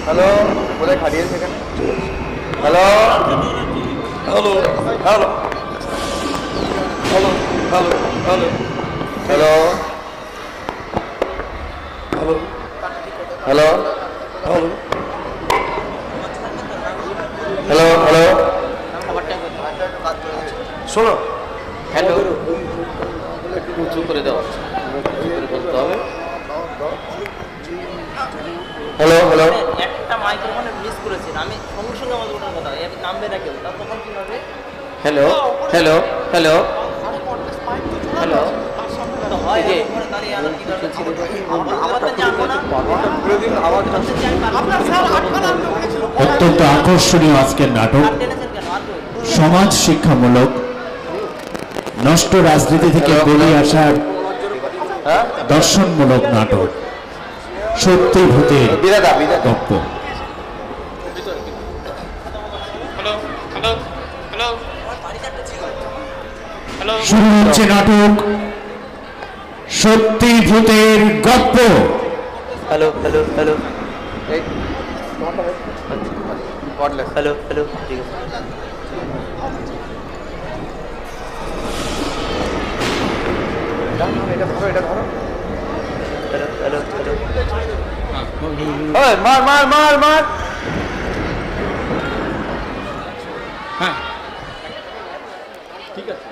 Hello কোথায় খাটিয়েছে এখানে? Hello hello hello hello hello hello hello hello hello hello hello hello শোনো, hello, একটু উঁচু করে দেওয়া বলতে হবে। হ্যালো হ্যালো একটা মাইক্রোফোনে মিস করেছেন, আমি সঙ্গে সঙ্গে আমাদের ওটার কথা নামবে না কেউ, তখন কিভাবে? হ্যালো হ্যালো হ্যালো হ্যালো হয় যে অত্যন্ত আকর্ষণীয় আজকের নাটক, সমাজ শিক্ষামূলক, নষ্ট রাজনীতি থেকে বেরিয়ে আসার দর্শনমূলক নাটক সত্যি ভূতের গল্প। শুরু হচ্ছে নাটক সত্যি ভূতের গল্প। Hello hello hello hello hello ঠিক আছে। এটা ধরো, এটা ধরো। হ্যালো হ্যালো হ্যালো মার মার মার মার। হ্যাঁ ঠিক আছে।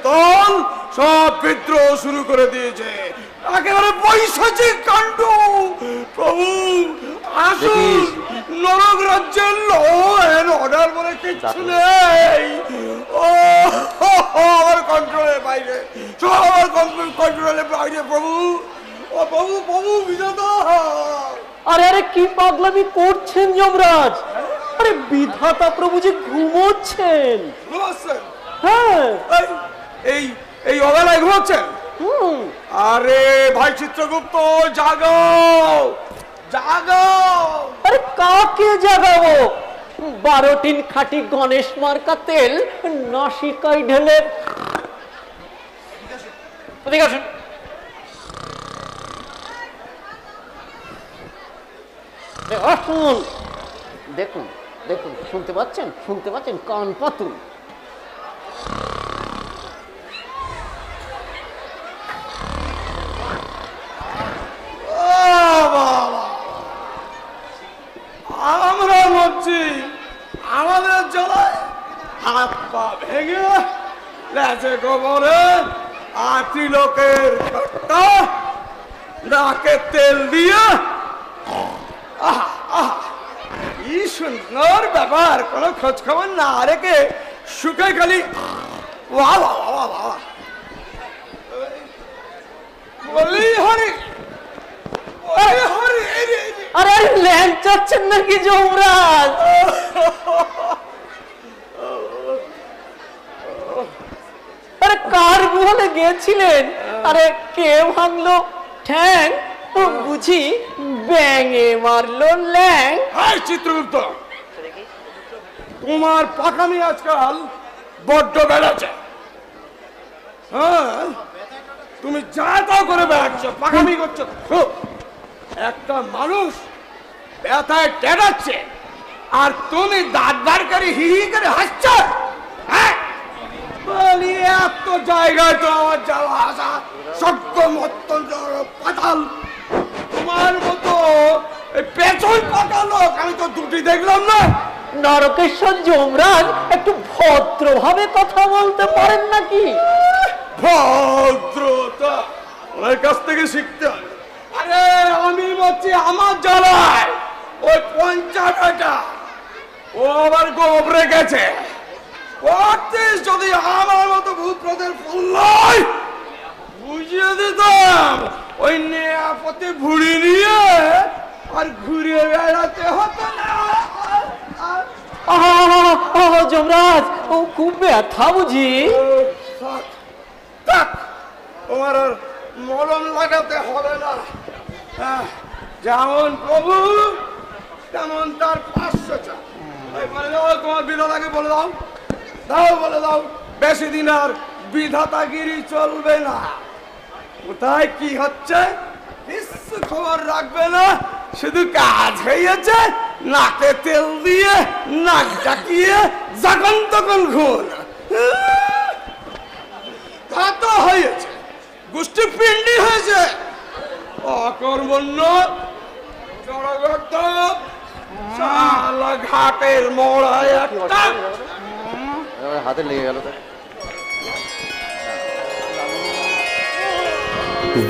দল সব বিদ্রোহ শুরু করে দিয়েছে, একেবারে বৈশাচিক কাণ্ড। প্রভু আসুন, নরক রাজ্যের ল এন্ড অর্ডার বলে কিচ্ছু নেই। ও আমার কন্ট্রোলের বাইরে, সব আমার কন্ট্রোলের বাইরে। প্রভু, ও প্রভু, প্রভু বিধাতা। আরে আরে কি পাগলামি করছেন যমরাজ? আরে বিধাতা প্রভু যে ঘুমোচ্ছেন। ঘুমাচ্ছেন? হ্যাঁ। এই এই অবেলায় ঘুমাচ্ছেন? আরে ভাই চিত্রগুপ্ত, জাগাও জাগাও। আরে কাকে জাগাবো? 12 টিন খাঁটি গণেশ মার্কা তেল নাসিকায় ঢেলে। ওদিকে আসুন। আসুন, দেখুন দেখুন, শুনতে পাচ্ছেন? শুনতে পাচ্ছেন? কান পাতুন। আমরা ভাবছি আমাদের জ্বালায় হাত পা ভেঙে লেজে গোবরে আর ত্রিলোকের ঘট্টা নাকে তেল দিয়ে। আহা আহা, কি সুন্দর ব্যাপার, কোনো খোঁজ খবর না রেখে সুখে খালি বাহ বাহ বাহ বাহ বলি হরি হরি। আরে ল্যাংচাচ্ছেন নাকি যমরাজ? আরে কার গুহালে গিয়েছিলেন? আরে কে ভাঙলো ঠ্যাং? বুঝি ব্যাঙে মারলো ল্যাং? হাই চিত্রগুপ্ত, তোমার পাকামি আজকাল বড্ড বেড়েছে। হ্যাঁ, তুমি যা তা করে বেড়াচ্ছ, পাকামি করছো। একটা মানুষ ব্যথায় টেটাচ্ছে আর তুমি দাঁত বার করে হি হি করে হাসছ? হ্যাঁ, বলি এত জায়গায় তো আমার যাওয়া আসা সত্য মত্ত পাতাল। তোমার মতো পেছন পাতা লোক আমি তো দুটি দেখলাম না। নরকেশ্বর যমরাজ, একটু ভদ্রভাবে কথা বলতে পারেন নাকি? ভদ্রতা ওর কাছ থেকে শিখতে হয়। আরে আমি বলছি আমার জ্বালায় ওই পঞ্চায়েতটা ও আবার গোবরে গেছে। যদি আমার মতো ভূত প্রেতের ফল্লাই বুঝিয়ে দিতাম, ওই নিরাপত্তি ভুড়ি নিয়ে আর ঘুরে বেড়াতে হতো না। যমরাজ, ও খুব ব্যথা বুঝি? তোমার আর মলম লাগাতে হবে না। যেমন প্রভু তেমন তার 500 চা। বলে দাও, তোমার বিধাতাকে বলে দাও, বলে দাও বেশি দিন আর বিধাতাগিরি চলবে না। কোথায় কি হচ্ছে কিছু খবর রাখবে না, শুধু কাজ হয়েছে নাকে তেল দিয়ে নাক ডাকিয়ে যখন তখন ঘুম। তা তো হয়েছে, গোষ্ঠী পিণ্ডি হয়েছে, অকর্মণ্য জড়গর্দভ শালা ঘাটের মোড়ায় একটা হাতে লেগে গেল।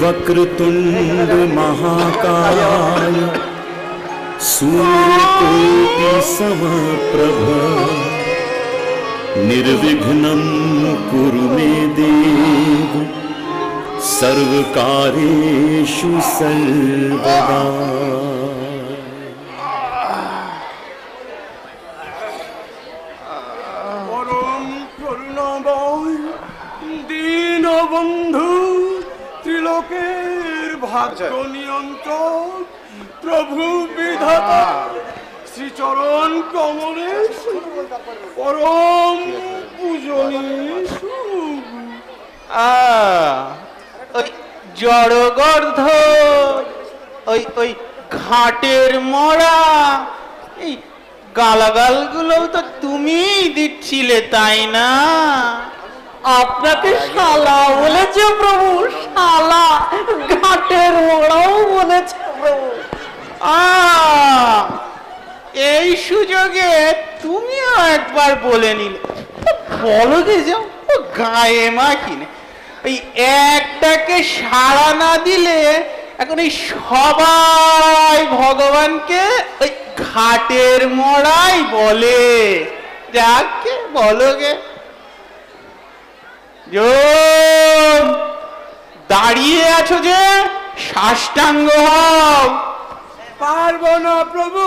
वक्रतुंड महाकाय सूर्यकोटि समप्रभ निर्विघ्नं कुरु मे देव सर्वकार्येषु सर्वदा। পরম করুণাময় দীনবন্ধু ত্রিলোকের ভাগ্য নিয়ন্ত্রক প্রভু বিধাতা শ্রীচরণ কমলে পরম পূজনীয় ওই জড়গর্ধ, ওই ঘাটের মরা, এই গালাগালগুলো তো তুমিই দিচ্ছিলে, তাই না? আপনাকে শালা বলেছে প্রভু, শালা। ঘাটের মোড়াও বলেছে প্রভু। এই সুযোগে তুমিও একবার বলে নিলে। বলো যে যাও গায়ে মাখিনে, ওই একটাকে সাড়া না দিলে এখন এই সবাই ভগবানকে ওই ঘাটের মোড়াই বলে। যাকে বলো গে, দাঁড়িয়ে আছো যে, সাষ্টাঙ্গ হও। পারবো না প্রভু,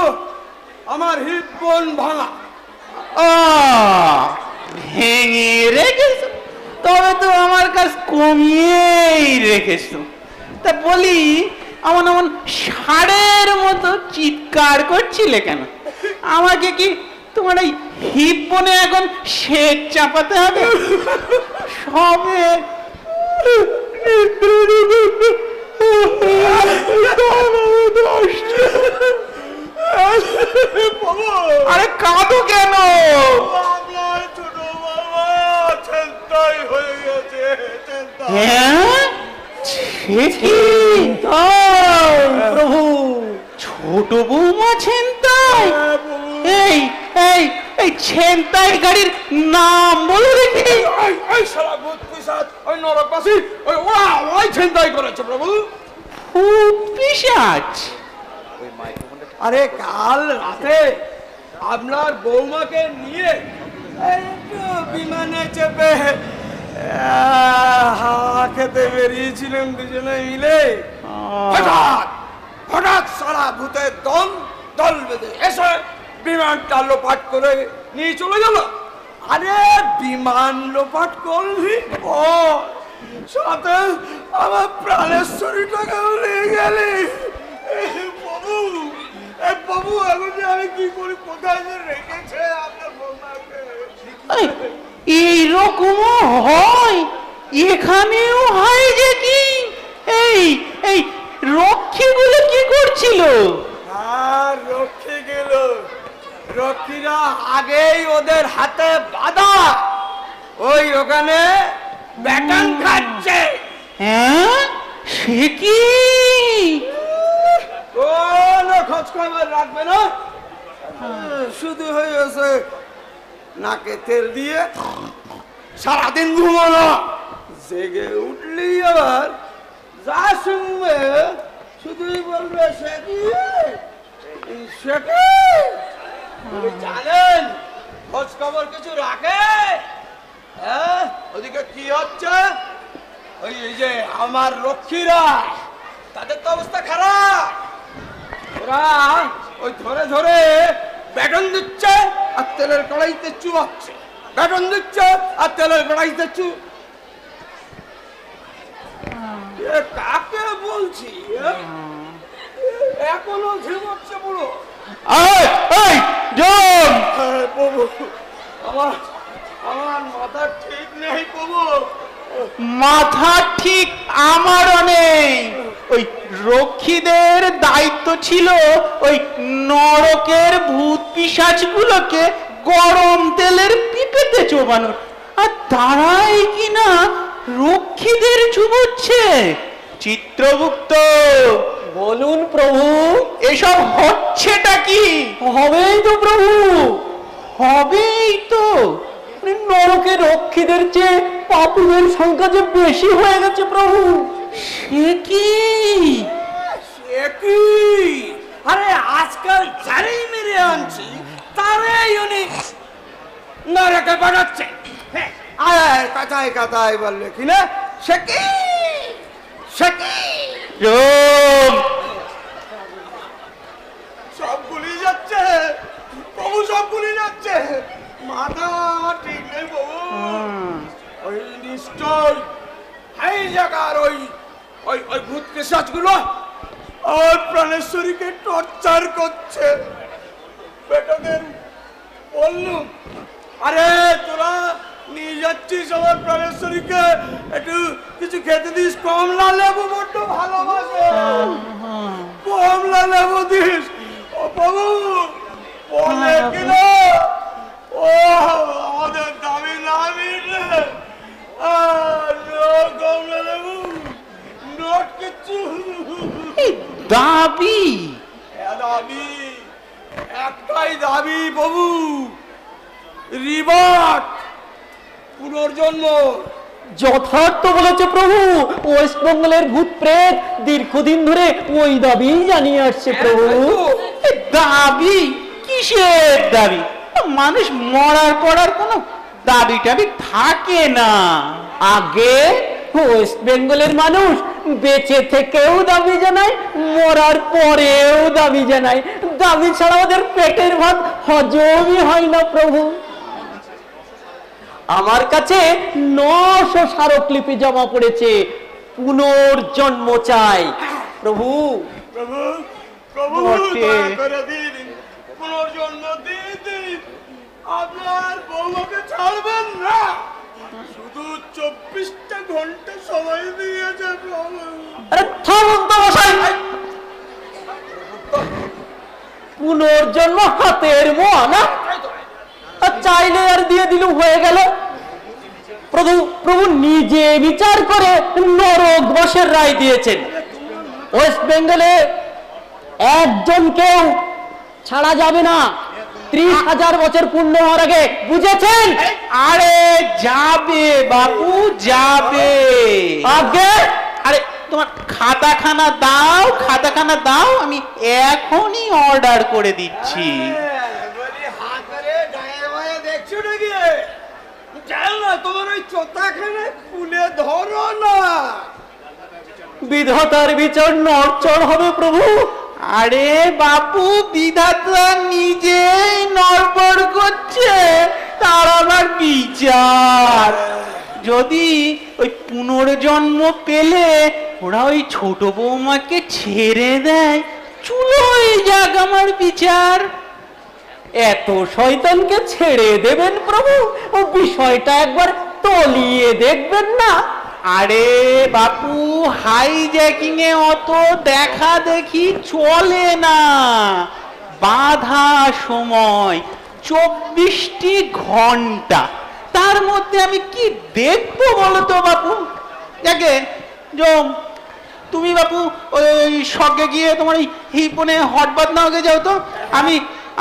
আমার হিপন ভাঙা। ভেঙে রেখেছো, তবে তো আমার কাছ কমিয়েই রেখেছো। তা বলি, এমন ষাঁড়ের মতো চিৎকার করছিলে কেন? আমাকে কি তোমার এই হিপ বনে এখন শেক চাপাতে হবে? সবে আরে কাঁদো কেন? ছোট বাবা ছেনতাই হয়ে গেছে। হ্যাঁ, প্রভু, ছোট বৌমা ছেনতাই? এই এই এই ছেনতাই গাড়ির নাম বলো দেখি। ওই শালা ভূত পিশাচ, ওই নরকবাসী, ওই ছিনতাই করেছে প্রভু। ভূত পিশাচ? আরে কাল রাতে আপনার বৌমাকে নিয়ে একটু বিমানে চেপে হাওয়া খেতে বেরিয়েছিলেন দুজনে মিলে। হঠাৎ সারা ভূতের দল বেঁধে এসে বিমানটা লোপাট করে নিয়ে চলে গেল। আরে বিমান লোপাট করলি ও, সাথে আমার প্রাণেশ্বরীটাকেও নিয়ে গেলি। বাবু এখন যে আমি কি করি, কোথায় যে রেখেছে আপনার বৌমাকে? এইরকমও হয়, এখানেও হয় যে কি? এই এই রক্ষীগুলো কি করছিল? আর রক্ষে গেল রক্ষীরা আগেই ওদের হাতে বাঁধা ওই ওখানে ব্যাটন খাচ্ছে। হ্যাঁ, সে কি? কোনো খোঁজ খবর রাখবে না, শুধু হয়েছে নাকে তেল দিয়ে সারাদিন ঘুমানো, জেগে উঠলি আবার যা শুনবে শুধুই বলবে সে কি সে কি। আপনি জানেন খোঁজ খবর কিছু রাখে? হ্যাঁ, ওদিকে কি হচ্ছে? ওই যে আমার রক্ষীরা, তাদের তো অবস্থা খারাপ। ওরা ওই ধরে ধরে ব্যাটন দিচ্ছে আর তেলের কড়াইতে চুয়াচ্ছে, ব্যাটন দিচ্ছে আর তেলের কড়াইতে কাকে বলছি? এখনো ঝিমোচ্ছে পুরো। প্রভু, আমার আমার মাথা ঠিক নেই প্রভু। মাথা ঠিক আমারও নেই। ওই রক্ষীদের দায়িত্ব ছিল ওই নরকের ভূত পিশাচগুলোকে গরম তেলের পিপেতে চোবানোর, আর তারাই কিনা রক্ষীদের চুবোচ্ছে। চিত্রগুপ্ত, বলুন প্রভু, এসব হচ্ছেটা কি? হবেই তো প্রভু, হবেই তো। নরকের রক্ষীদের চেয়ে পাপীদের সংখ্যা যে বেশি হয়ে গেছে প্রভু। সে কি? সে কি? আরে আজকাল যারাই মেরে আনছি তারাই উনি নরকে বানাচ্ছে। কথায় কথায় বললে কিনা সে কি সে কি? সব গুলি যাচ্ছে প্রভু, সব গুলি যাচ্ছে। মাথা ঠিক নেই প্রভু। ওই নিশ্চয় এই জায়গার ওই ওই ওই ভূত পিশাচগুলো আর প্রাণেশ্বরীকে টর্চার করছে। বেটাদের বললুম, আরে তোরা নিয়ে যাচ্ছিস আমার প্রাণেশ্বরীকে, একটু কিছু খেতে দিস, কমলা লেবু বড্ড ভালোবাসে, কমলা লেবু দিস। ও প্রভু বলে কিনা ও আমাদের দাবি না মিটলে কমলা লেবু নোট কিচ্ছু। দাবি দাবি একটাই দাবি প্রভু, রিবাট, পুনর্জন্ম। যথার্থ বলেছে প্রভু। ওয়েস্ট বেঙ্গলের ভূত প্রেত দীর্ঘদিন ধরে ওই দাবি জানিয়ে আসছে প্রভু। দাবি? কিসের দাবি? মানুষ মরার পর আর কোনো দাবি টাবি থাকে না। আগে ওয়েস্ট বেঙ্গলের মানুষ বেঁচে থেকেও দাবি জানায়, মরার পরেও দাবি জানায়। দাবি ছাড়া ওদের পেটের ভাত হজমই হয় না প্রভু। আমার কাছে 900 স্মারকলিপি জমা পড়েছে, পুনর্জন্ম চাই প্রভু। প্রভু প্রভু দয়া করে দিন, পুনর্জন্ম দিয়ে দিন। আপনার বৌমাকে ছাড়বেন না, শুধু 24টা ঘন্টা সময় দিয়েছে প্রভু। আরে থামুন তো মশাই, পুনর্জন্ম হাতের মোয়া না, চাইলে আর দিয়ে দিলুম হয়ে গেল। প্রভু প্রভু নিজে বিচার করে নরকবাসের রায় দিয়েছেন। ওয়েস্ট বেঙ্গলে একজনকেও ছাড়া যাবে না 30,000 বছর পূর্ণ হওয়ার আগে, বুঝেছেন? আরে যাবে বাবু, যাবে। আগে আরে তোমার খাতাখানা দাও, খাতাখানা দাও, আমি এখনই অর্ডার করে দিচ্ছি। বলি হাত ধরে গায়ে গায়ে দেখছো নাকি? জানো না তোমার ওই চোতাখানে খুলে ধরো না। বিধাতার বিচার নড়চড় হবে প্রভু। আরে বাপু, বিধাতা নিজেই নড়বড় করছে, তার আবার বিচার? যদি ওই পুনর্জন্ম পেলে ওরা ওই ছোট বৌমাকে ছেড়ে দেয়, চুলোই যাক আমার বিচার। এত শয়তানকে ছেড়ে দেবেন প্রভু? ও বিষয়টা একবার তলিয়ে দেখবেন না? আরে বাপু, হাইজ্যাকিং এ অত দেখা দেখি চলে না। বাঁধা সময়, 24টি ঘন্টা, তার মধ্যে আমি কি দেখবো বলো তো বাপু? যাকে জম, তুমি বাপু ওই স্বর্গে গিয়ে তোমার ওই হিপনে হটবাদ না হয়ে যাও তো।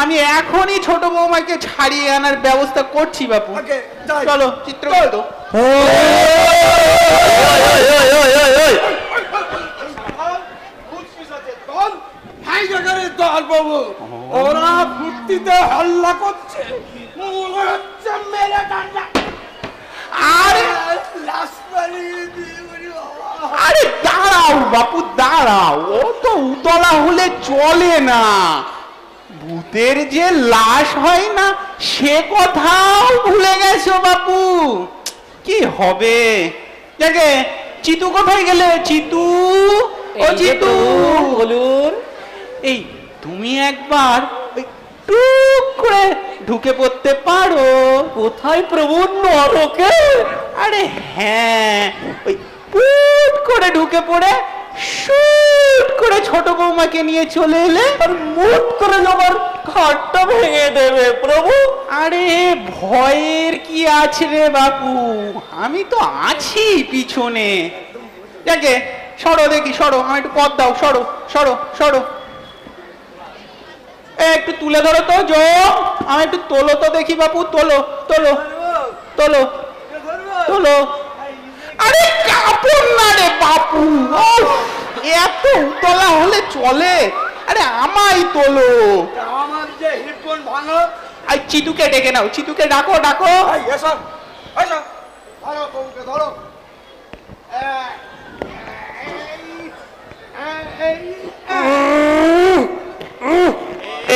আমি এখনই ছোট বৌমাকে ছাড়িয়ে আনার ব্যবস্থা করছি বাপু। চলো চিত্রগুপ্ত। বাবু ওরা ফুর্তিতে হাল্লা করছে, মনে হচ্ছে মেরে ডান্ডা। আরে দাঁড়াও বাপু দাঁড়াও, ও তো উতলা হলে চলে না। ভূতের যে লাশ হয় না সে কথাও ভুলে গেছো বাপু। কি হবে? দেখে চিতু কোথায় গেলে? চিতু, ও চিতু বলুন। এই তুমি একবার ওই টুক করে ঢুকে পড়তে পারো? কোথায় প্রভু? নরকে? আরে হ্যাঁ, ওই পুট করে ঢুকে পড়ে শুট করে ছোট বৌমাকে নিয়ে চলে এলে আর মুট করে আমার খাটটা ভেঙে দেবে প্রভু। আরে ভয়ের কি আছে রে বাপু, আমি তো আছি পিছনে। দেখে সরো দেখি, সরো, আমি একটু পথ দাও, সরো সরো সরো। একটু তুলে ধরো তো জো, আমি একটু তোলো তো দেখি বাপু, তোলো তোলো তোলো তোলো। আরে কাপড় না রে বাপু, এত উতলা হলে চলে? আরে আমায় তোলো। আমার যে হিপন ভাঙো। আর চিতুকে ডেকে নাও, চিতুকে ডাকো ডাকো। এসো এসো, ধরো বউকে ধরো।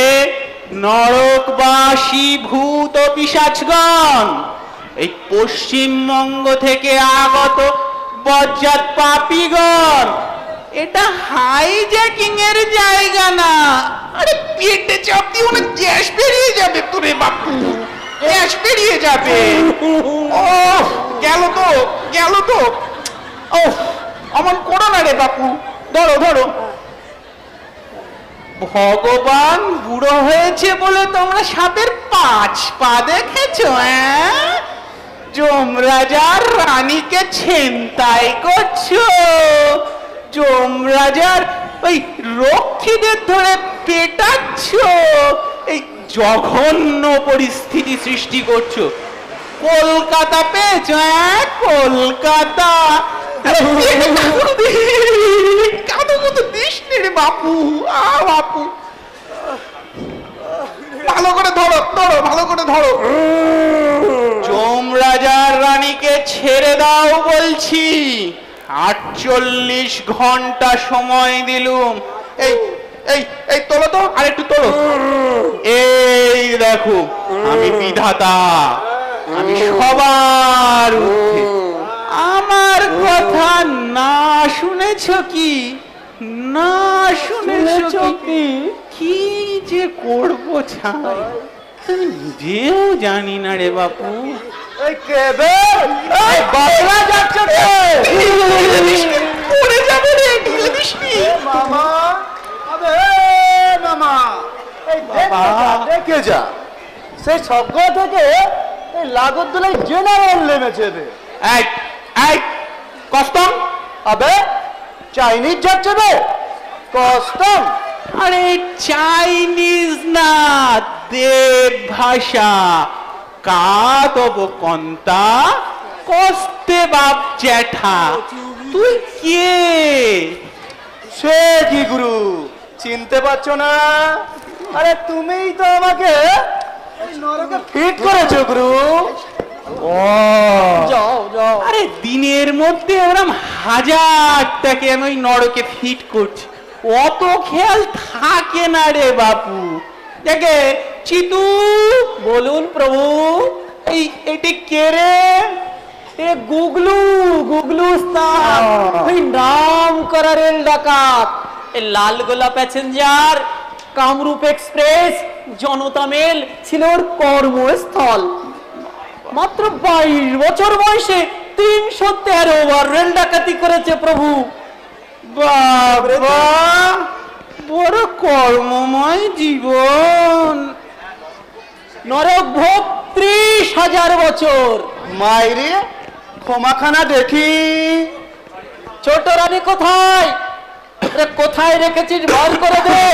এ নরকবাসী ভূত পিশাচগণ, এই পশ্চিমবঙ্গ থেকে আগত বজ্জাত পাপীগণ, এটা হাইজ্যাকিং এর জায়গা না। আরে পেটে চাপ দিয়ে ওনা গ্যাস বেরিয়ে যাবে তোরে বাপু, গ্যাস বেরিয়ে যাবে। ও গেল তো, গেল তো। ও অমন করো না রে বাপু, ধরো ধরো। ভগবান বুড়ো হয়েছে বলে তোমরা সাপের 5 পা দেখেছো? যমরাজার রানীকে ছিনতাই করছো, যমরাজার ওই রক্ষীদের ধরে পেটাচ্ছো, এই জঘন্য পরিস্থিতি সৃষ্টি করছো। কলকাতা পেয়েছো? কলকাতা। কাদো মতো দিস রে বাপু, বাপু ভালো করে ধরো ধরো, ভালো করে ধরো। যমরাজার রানীকে ছেড়ে দাও বলছি, 48 ঘন্টা সময় দিলুম। এই এই এই তোলো তো, আর একটু তোলো। এই দেখো আমি বিধাতা, আমি সবার ঊর্ধ্বে। আমার কথা না শুনেছ কি? না শুনেছ কি? কি যে করবো ছাই আমি নিজেও জানি না রে বাপু। এই কেবে এই বাবলা যাচ্ছে পড়ে যাবে রে, ঢেলে দিসনি মামা। আবে মামা, এই দেখে যা, সেই স্বর্গ থেকে এই লাগোদ্দোলাই জেনারেল নেমেছে। এই এই কষ্টম। আবে চাইনিজ যাচ্ছে বে কষ্টম। আরে চাইনিজ না, দেব ভাষা। কাতব কন্তা কস্তে বাপ জ্যাঠা। তুই কে? সে কি গুরু, চিনতে পারছো না? আরে তুমিই তো আমাকে এই নরকে ফিট করেছো গুরু। ও যাও যাও। আরে দিনের মধ্যে ওরম 1000টাকে আমি ওই নরকে ফিট করছি, অত খেয়াল থাকে না রে বাপু। দেখে চিতু, বলুন প্রভু। এই এটি কে রে? এ গুগলু, গুগলু স্থান, ওই নাম করা রেল ডাকাত। এ লালগোলা প্যাসেঞ্জার, কামরূপ এক্সপ্রেস, জনতা মেল ছিল ওর কর্মস্থল। মাত্র 22 বছর বয়সে 313 বার রেল ডাকাতি করেছে প্রভু। বাবা, বড় কর্মময় জীবন। নরক ভোগ 30,000 বছর। মাইরে ক্ষমাখানা দেখি। ছোট রানী কোথায়? আরে কোথায় রেখেছিস বার করে দে।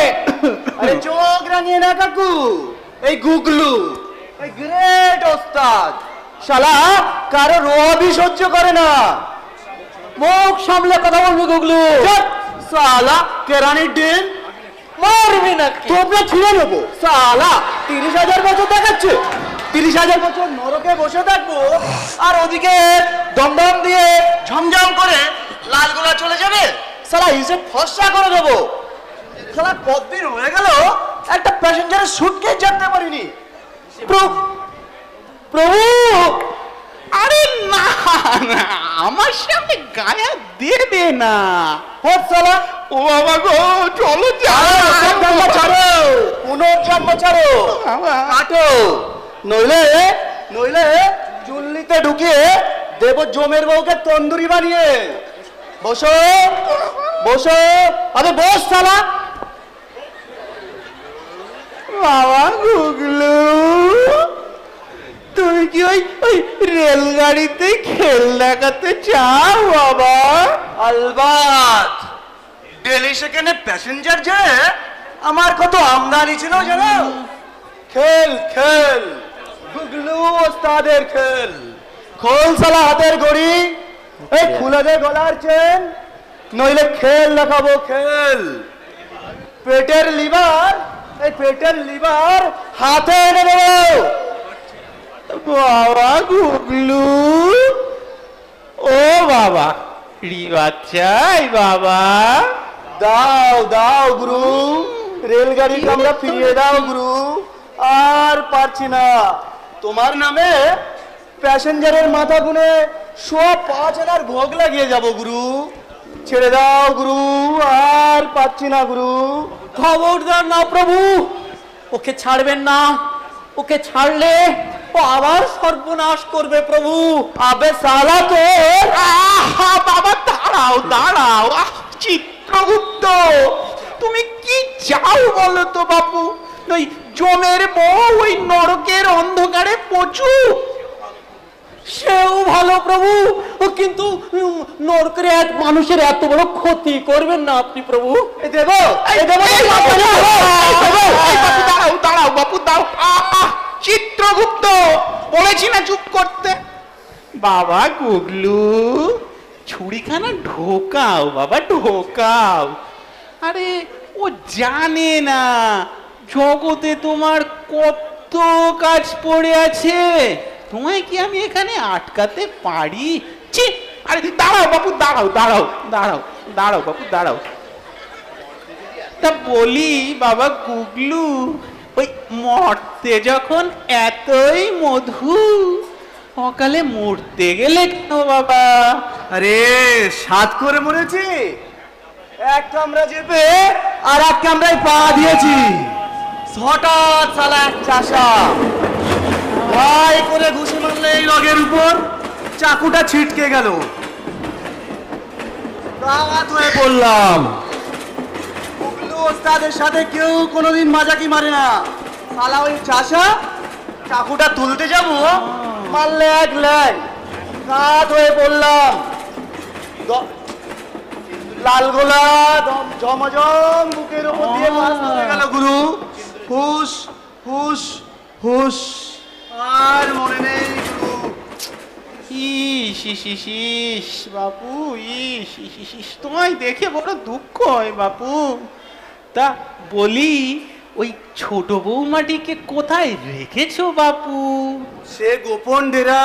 আরে চোখ রাঙিয়ে না কাকু, এই গুগলু এই গ্রেট ওস্তাদ, শালা কারো রবি সহ্য করে না। মুখ সামলে কথা বলবি গুগলু। শালা কেরানির ডিম মারবি নাকি? তোমরা ছিঁড়ে নেবো। শালা 30,000 বছর দেখাচ্ছে। 30,000 বছর নরকে বসে থাকবো আর ওদিকে দমদম দিয়ে ঝমঝম করে লালগোলা চলে যাবে। শালা হিসেব ফর্সা করে দেবো। শালা কতদিন হয়ে গেল একটা প্যাসেঞ্জারের সুটকেস জানতে পারিনি। প্রভু আরে না না, আমার সামনে গায়া দেবে না। হোক শালা, ও বাবা গো, চলো জন্ম ছাড়ো, পুনর্জন্ম ছাড়ো, কাটো, নইলে নইলে চুল্লিতে ঢুকিয়ে দেব জমের বউকে তন্দুরি বানিয়ে। বসো বসো, আবে বস শালা। বাবা গুগলু, তুমি কি ওই ওই রেলগাড়িতে খেল দেখাতে চাও বাবা? আলবাত, ডেলি সেখানে প্যাসেঞ্জার যে আমার কত আমদানি ছিল জানো। খেল খেল, গুগলু ওস্তাদের খেল। খোল শালা হাতের ঘড়ি, এই খুলে দে গলার চেন, নইলে খেল দেখাবো খেল। পেটের লিভার, এই পেটের লিভার হাতে এনে দেবো। বাবা গুগলু, ও বাবা, রিবাজ চাই বাবা। দাও দাও গুরু, রেলগাড়ি আমরা ফিরিয়ে দাও গুরু। আর পারছি না, তোমার নামে প্যাসেঞ্জারের মাথা গুনে 5.5 আনার ভোগ লাগিয়ে যাব গুরু। ছেড়ে দাও গুরু, আর পারছি না গুরু। খবরদার না প্রভু, ওকে ছাড়বেন না। ওকে ছাড়লে ও আবার সর্বনাশ করবে প্রভু। আবে সালা তো আহা বাবা, দাঁড়াও দাঁড়াও। চিত্রগুপ্ত, তুমি কি চাও বলো তো বাপু? ওই জমের বউ ওই নরকের অন্ধকারে পচু? সেও ভালো প্রভু, কিন্তু নরকের এক মানুষের এত বড় ক্ষতি করবেন না আপনি প্রভু। দেবো দাঁড়াও দাঁড়াও বাপু, দাও। চিত্রগুপ্ত, বলেছি না চুপ করতে। বাবা গুগলু, ছুরিখানা ঢোকাও বাবা, ঢোকাও। আরে ও জানে না জগতে তোমার কত কাজ পড়ে আছে। তোমায় কি আমি এখানে আটকাতে পারি? ছি! আরে দাঁড়াও বাপু, দাঁড়াও দাঁড়াও দাঁড়াও দাঁড়াও বাপু, দাঁড়াও। তা বলি বাবা গুগলু, ওই মরতে যখন এতই মধু, অকালে মরতে গেলে কেন বাবা? আরে সাত করে মরেছি, এক কামরা চেপে আর এক কামরায় পা দিয়েছি। হঠাৎ শালা এক চাষা ভাই করে ঘুষি মারলে এই রগের উপর চাকুটা ছিটকে গেল। রাত হয়ে পড়লাম। গুগলু ওস্তাদের সাথে কেউ কোনোদিন মাজাকি মারে না। শালা ওই চাষা চাকুটা তুলতে যাব, মারলে এক ল্যাং। রাত হয়ে পড়লাম। লালগোলা ঝমঝম বুকের উপর দিয়ে মাছ চলে গেল গুরু। হুশ হুশ হুশ, আর মনে নেই গুরু। ইস ইস ইস ইস বাপু, ইস ইস ইস ইস, তোমায় দেখে বড় দুঃখ হয় বাপু। তা বলি, ওই ছোট বৌমাটিকে কোথায় রেখেছো বাপু? সে গোপন ডেরা,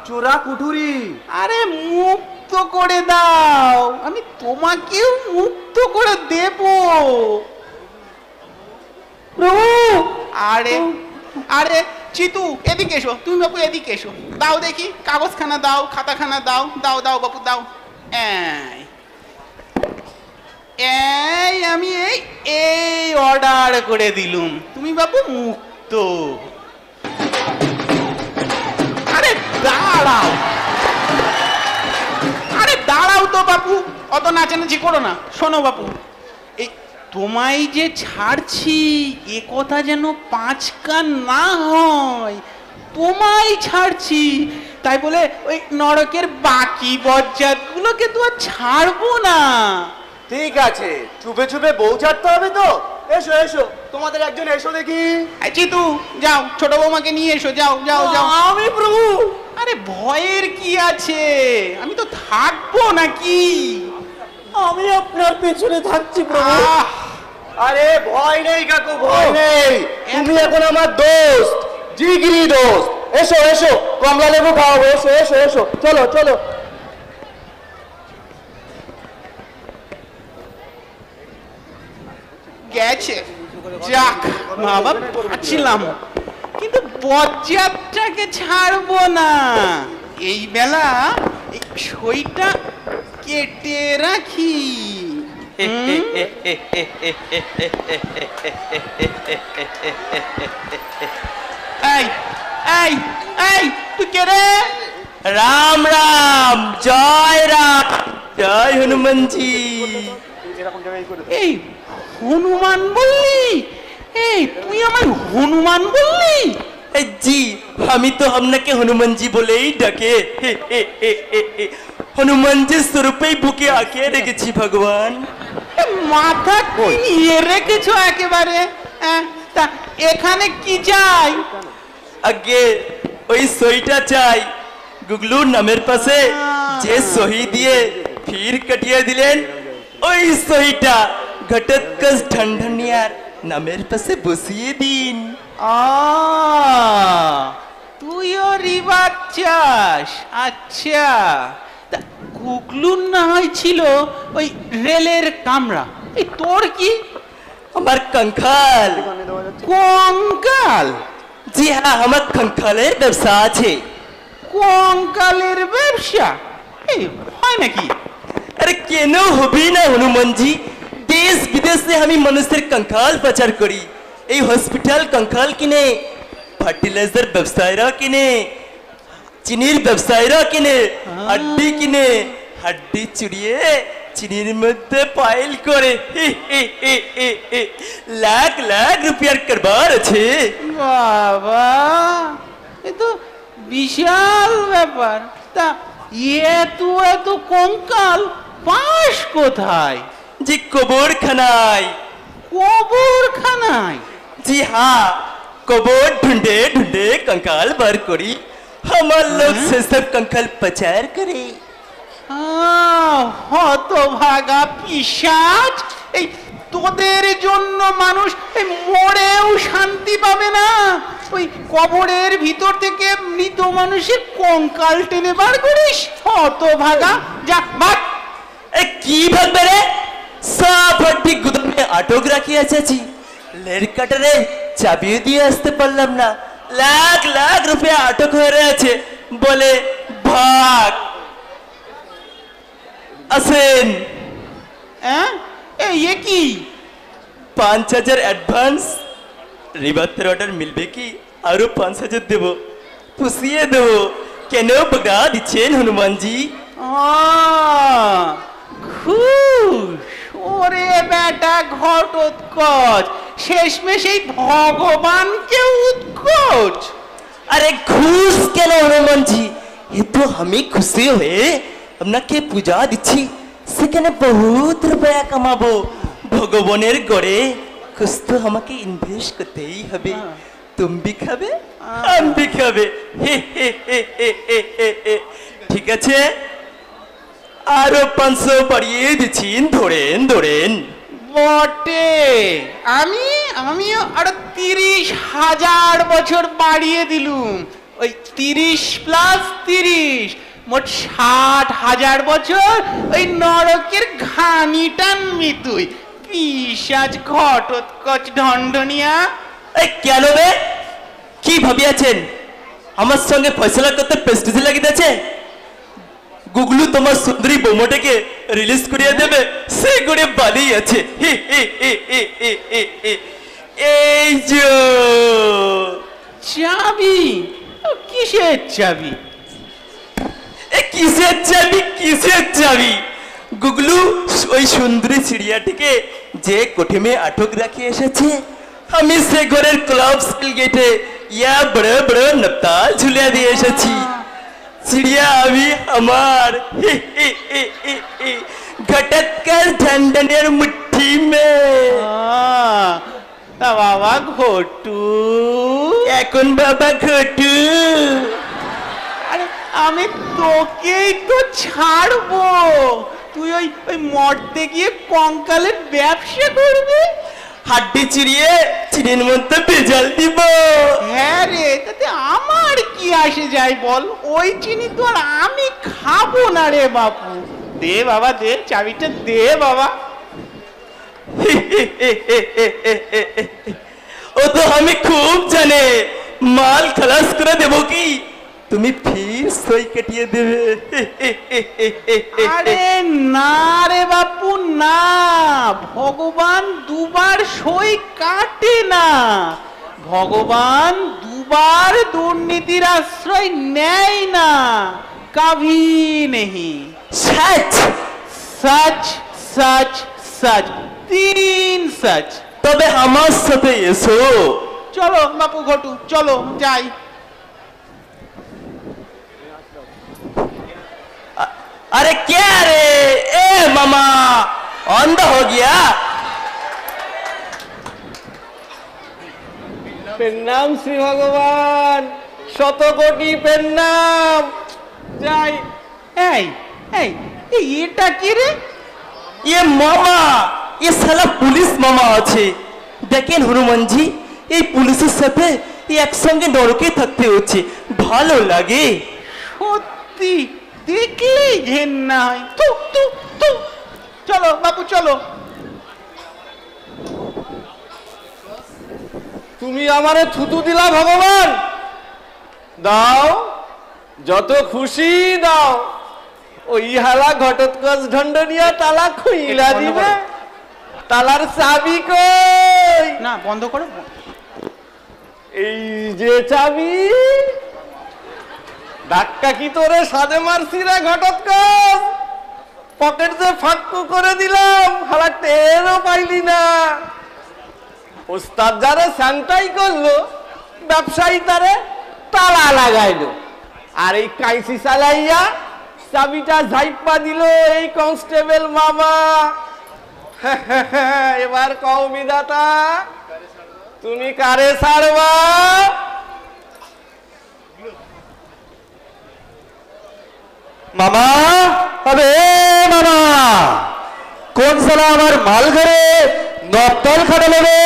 চোরা কুঠুরি। আরে মুক্ত করে দাও, আমি তোমাকেও মুক্ত করে দেব। প্রভু আরে আরে চিতু, এদিকে এসো, তুমি বাপু এদিকে এসো। দাও দেখি কাগজখানা, দাও খাতাখানা, দাও দাও দাও বাপু দাও। এই আমি এই অর্ডার করে দিলুম, তুমি বাপু মুক্ত। আরে দাঁড়াও, আরে দাঁড়াও তো বাপু, অত নাচানাচি করো না। শোনো বাপু, তোমায় যে ছাড়ছি এ কথা যেন 5 কান না হয়, তোমায় ছাড়ছি তাই বলে ওই নরকের বাকি বজ্জাতগুলোকে তো আর ছাড়বো না। ঠিক আছে, চুপে চুপে বউ ছাড়তে হবে তো। এসো এসো, তোমাদের একজন এসো দেখি। চিতু যাও, ছোট বৌমাকে নিয়ে এসো, যাও যাও যাও। আমি প্রভু? আরে ভয়ের কি আছে, আমি তো থাকবো নাকি। আমি আপনার পেছনে থাকছি প্রভু। আহ, আরে ভয় নেই কাকু, ভয় নেই। তুমি এখন আমার দোস্ত, জিগরি দোস্ত। এসো এসো, কমলা লেবু খাওয়াবো। এসো এসো এসো, চলো চলো। গেছে, যাক বাবা পাচ্ছিলাম, কিন্তু বজ্জাতটাকে ছাড়বো না। এই বেলা এই সইটা কেটে রাখি। এই এই এই তুই কে রে? রাম রাম, জয় রাম, জয় হনুমানজি। এই হনুমান বললি? এই তুই আমার হনুমান বললি? জি, আমি তো আপনাকে হনুমানজি বলেই ডাকে। হনুমানজি স্বরূপেই বুকে আঁকে রেখেছি ভগবান। মাথা নিয়ে রেখেছো একেবারে। তা এখানে কি চাই? আগে ওই সইটা চাই, গুগলুর নামের পাশে যে সহি দিয়ে ফির কাটিয়ে দিলেন, ওই সহিটা ঘটোৎকচ ঢনঢনিয়ার নামের পাশে বসিয়ে দিন। তুইও রিবার চাস? আচ্ছা, তা গুগলুর না হয়েছিল ওই রেলের কামরা, এই তোর কি? আমার কঙ্কাল। কঙ্কাল? জি হ্যাঁ, আমার কঙ্কালের ব্যবসা আছে। কঙ্কালের ব্যবসা? এই হয় নাকি? আরে কেন হবে না হনুমানজি, দেশ বিদেশে আমি মানুষের কঙ্কাল পাচার করি। এই হসপিটাল কঙ্কাল কিনে, ফার্টিলাইজার ব্যবসায়ীরা কিনে, চিনির ব্যবসায়ীরা কিনে, হাড্ডি কিনে, হাড্ডি চুরিয়ে চিনির মধ্যে পাইল করে লাখ লাখ রুপিয়ার কারবার আছে। বাবা, এ তো বিশাল ব্যাপার। তা এত এত কঙ্কাল পাস কোথায়? জি কবরখানায়। কবরখানায়? জি হ্যাঁ, কবর ঢুंढे ढूंढे कंकाल বার করি, আমার লোক সেসব कंकाल পাচার করে। হতভাগা পিশাচ! এই তোদের জন্য মানুষ এই মরেও শান্তি পাবে না। ওই কবরের ভিতর থেকে মৃত মানুষের কঙ্কাল টেনে বার করিস? হতভাগা, যা ভাগ। কি ভাববে রে, সব হড্ডি গুদামে আটক রাখি আছি, লের কাটারে চাবিয়ে দিয়ে আসতে পারলাম না, লাখ লাখ রুপিয়া আটক হয়ে রয়েছে, বলে ভাগ। আসেন। এই এ কি? 5000 অ্যাডভান্স, রিবাতের অর্ডার মিলবে কি? আরো 5000 দেব, পুষিয়ে দেবো। কেন বগা দিচ্ছেন হনুমানজি? খুশ ওরে বেটা ঘটোৎকচ, শেষমেশ এই ভগবানকে উৎকোচ। अरे घूस কেন হনুমানজি, এ তো আমি খুশি হয়ে আপনাকে পূজা দিচ্ছি, সেখানে বহুত রুপিয়া কামাবো। ভগবানের গড়ে খুশ তো আমাকে ইনভেস্ট করতেই হবে। तुम भी খাবে, हम भी খাবে। ঠিক আছে, আরো 500 বাড়িয়ে দিচ্ছি, ধরেন ধরেন। বটে, আমিও আরো 30,000 বছর বাড়িয়ে দিলুম। ওই 30 প্লাস 30 মোট 60,000 বছর ওই নরকের ঘানি টানবি তুই, পিশাচ ঘটোৎকচ ঢনঢনিয়া। কেন রে, কি ভাবিয়াছেন আমার সঙ্গে ফয়সলা করতে প্রেস্টিজ লাগিতেছে? গুগলু তোমার সুন্দরী বোমটাকে রিলিজ করিয়ে দেবে, সে করে বালি আছে। এই যে চাবি? কিসের চাবি? কিসের চাবি, কিসের চাবি? গুগলু ওই সুন্দরী চিড়িয়াটিকে যে কোঠে আটক রাখি এসেছে, আমি সে ঘরের ক্লাব স্কুল গেটে ইয়া বড় বড় নপ্তাল ঝুলিয়া দিয়ে এসেছি। চিড়িয়া আমি আমার ঘটৎকার ঝন্ডনের মুঠি মে। তা বাবা ঘটু, এখন বাবা ঘটু, আরে আমি তোকেই তো ছাড়বো, তুই ওই ওই মরতে গিয়ে কঙ্কালের ব্যবসা করবি। হাড্ডি চিড়িয়ে চিড়ির মধ্যে ভেজাল দিব। হ্যাঁ রে, তাতে আমার কি আসে যায় বল, ওই চিনি তো আর আমি খাবো না রে বাপু। দে বাবা দে, চাবিটা দে বাবা। ও তো আমি খুব জানে, মাল খালাস করে দেবো কি, তুমি ফির সই কাটিয়ে দেবে। আরে না রে বাপু না, ভগবান দুবার সই কাটে না, ভগবান দুবার দুর্নীতির আশ্রয় নেয় না, কভি নেহি। সচ সচ সচ সচ, 3 সচ। তবে আমার সাথে এসো। চলো বাপু ঘটু, চলো যাই। अरे क्या रे, ए मामा अंधा हो गया। প্রণাম শ্রী ভগবান, শত কোটি প্রণাম। যাই। এই এই এই, এটা কি রে? ये मामा, ये साला पुलिस मामा আছে। দেখেন হনুমানজি, এই পুলিশের সাথে একসঙ্গে নরকে থাকতে হচ্ছে, ভালো লাগে। সত্যি দেখলেই ঘেন্না হয়। তু তু তু, চলো বাপু চলো। তুমি আমারে থুতু দিলা ভগবান, দাও যত খুশি দাও। ওই হালা ঘটোৎকচ ঢন্ডনিয়া তালা খুইলা বন্ধ দিবে, করো। তালার চাবি কই? না বন্ধ করো। এই যে চাবি। ধাক্কা কি তোরে সাদে মারছি রে ঘটোৎকচ, পকেট যে ফাঁকু করে দিলাম, হালা টেরও পাইলি না। ওস্তাদ যারে স্যান্টাই করলো, ব্যবসায়ী তারে তালা লাগাইলো, আর এই কাইসি চালাইয়া চাবিটা ঝাইপা দিল এই কনস্টেবল মামা। এবার কও বিধাতা, তুমি কারে ছাড়বা? মামা, আবে মামা, কোন সালা আমার মাল ঘরে নপ্তাল খাটালো রে?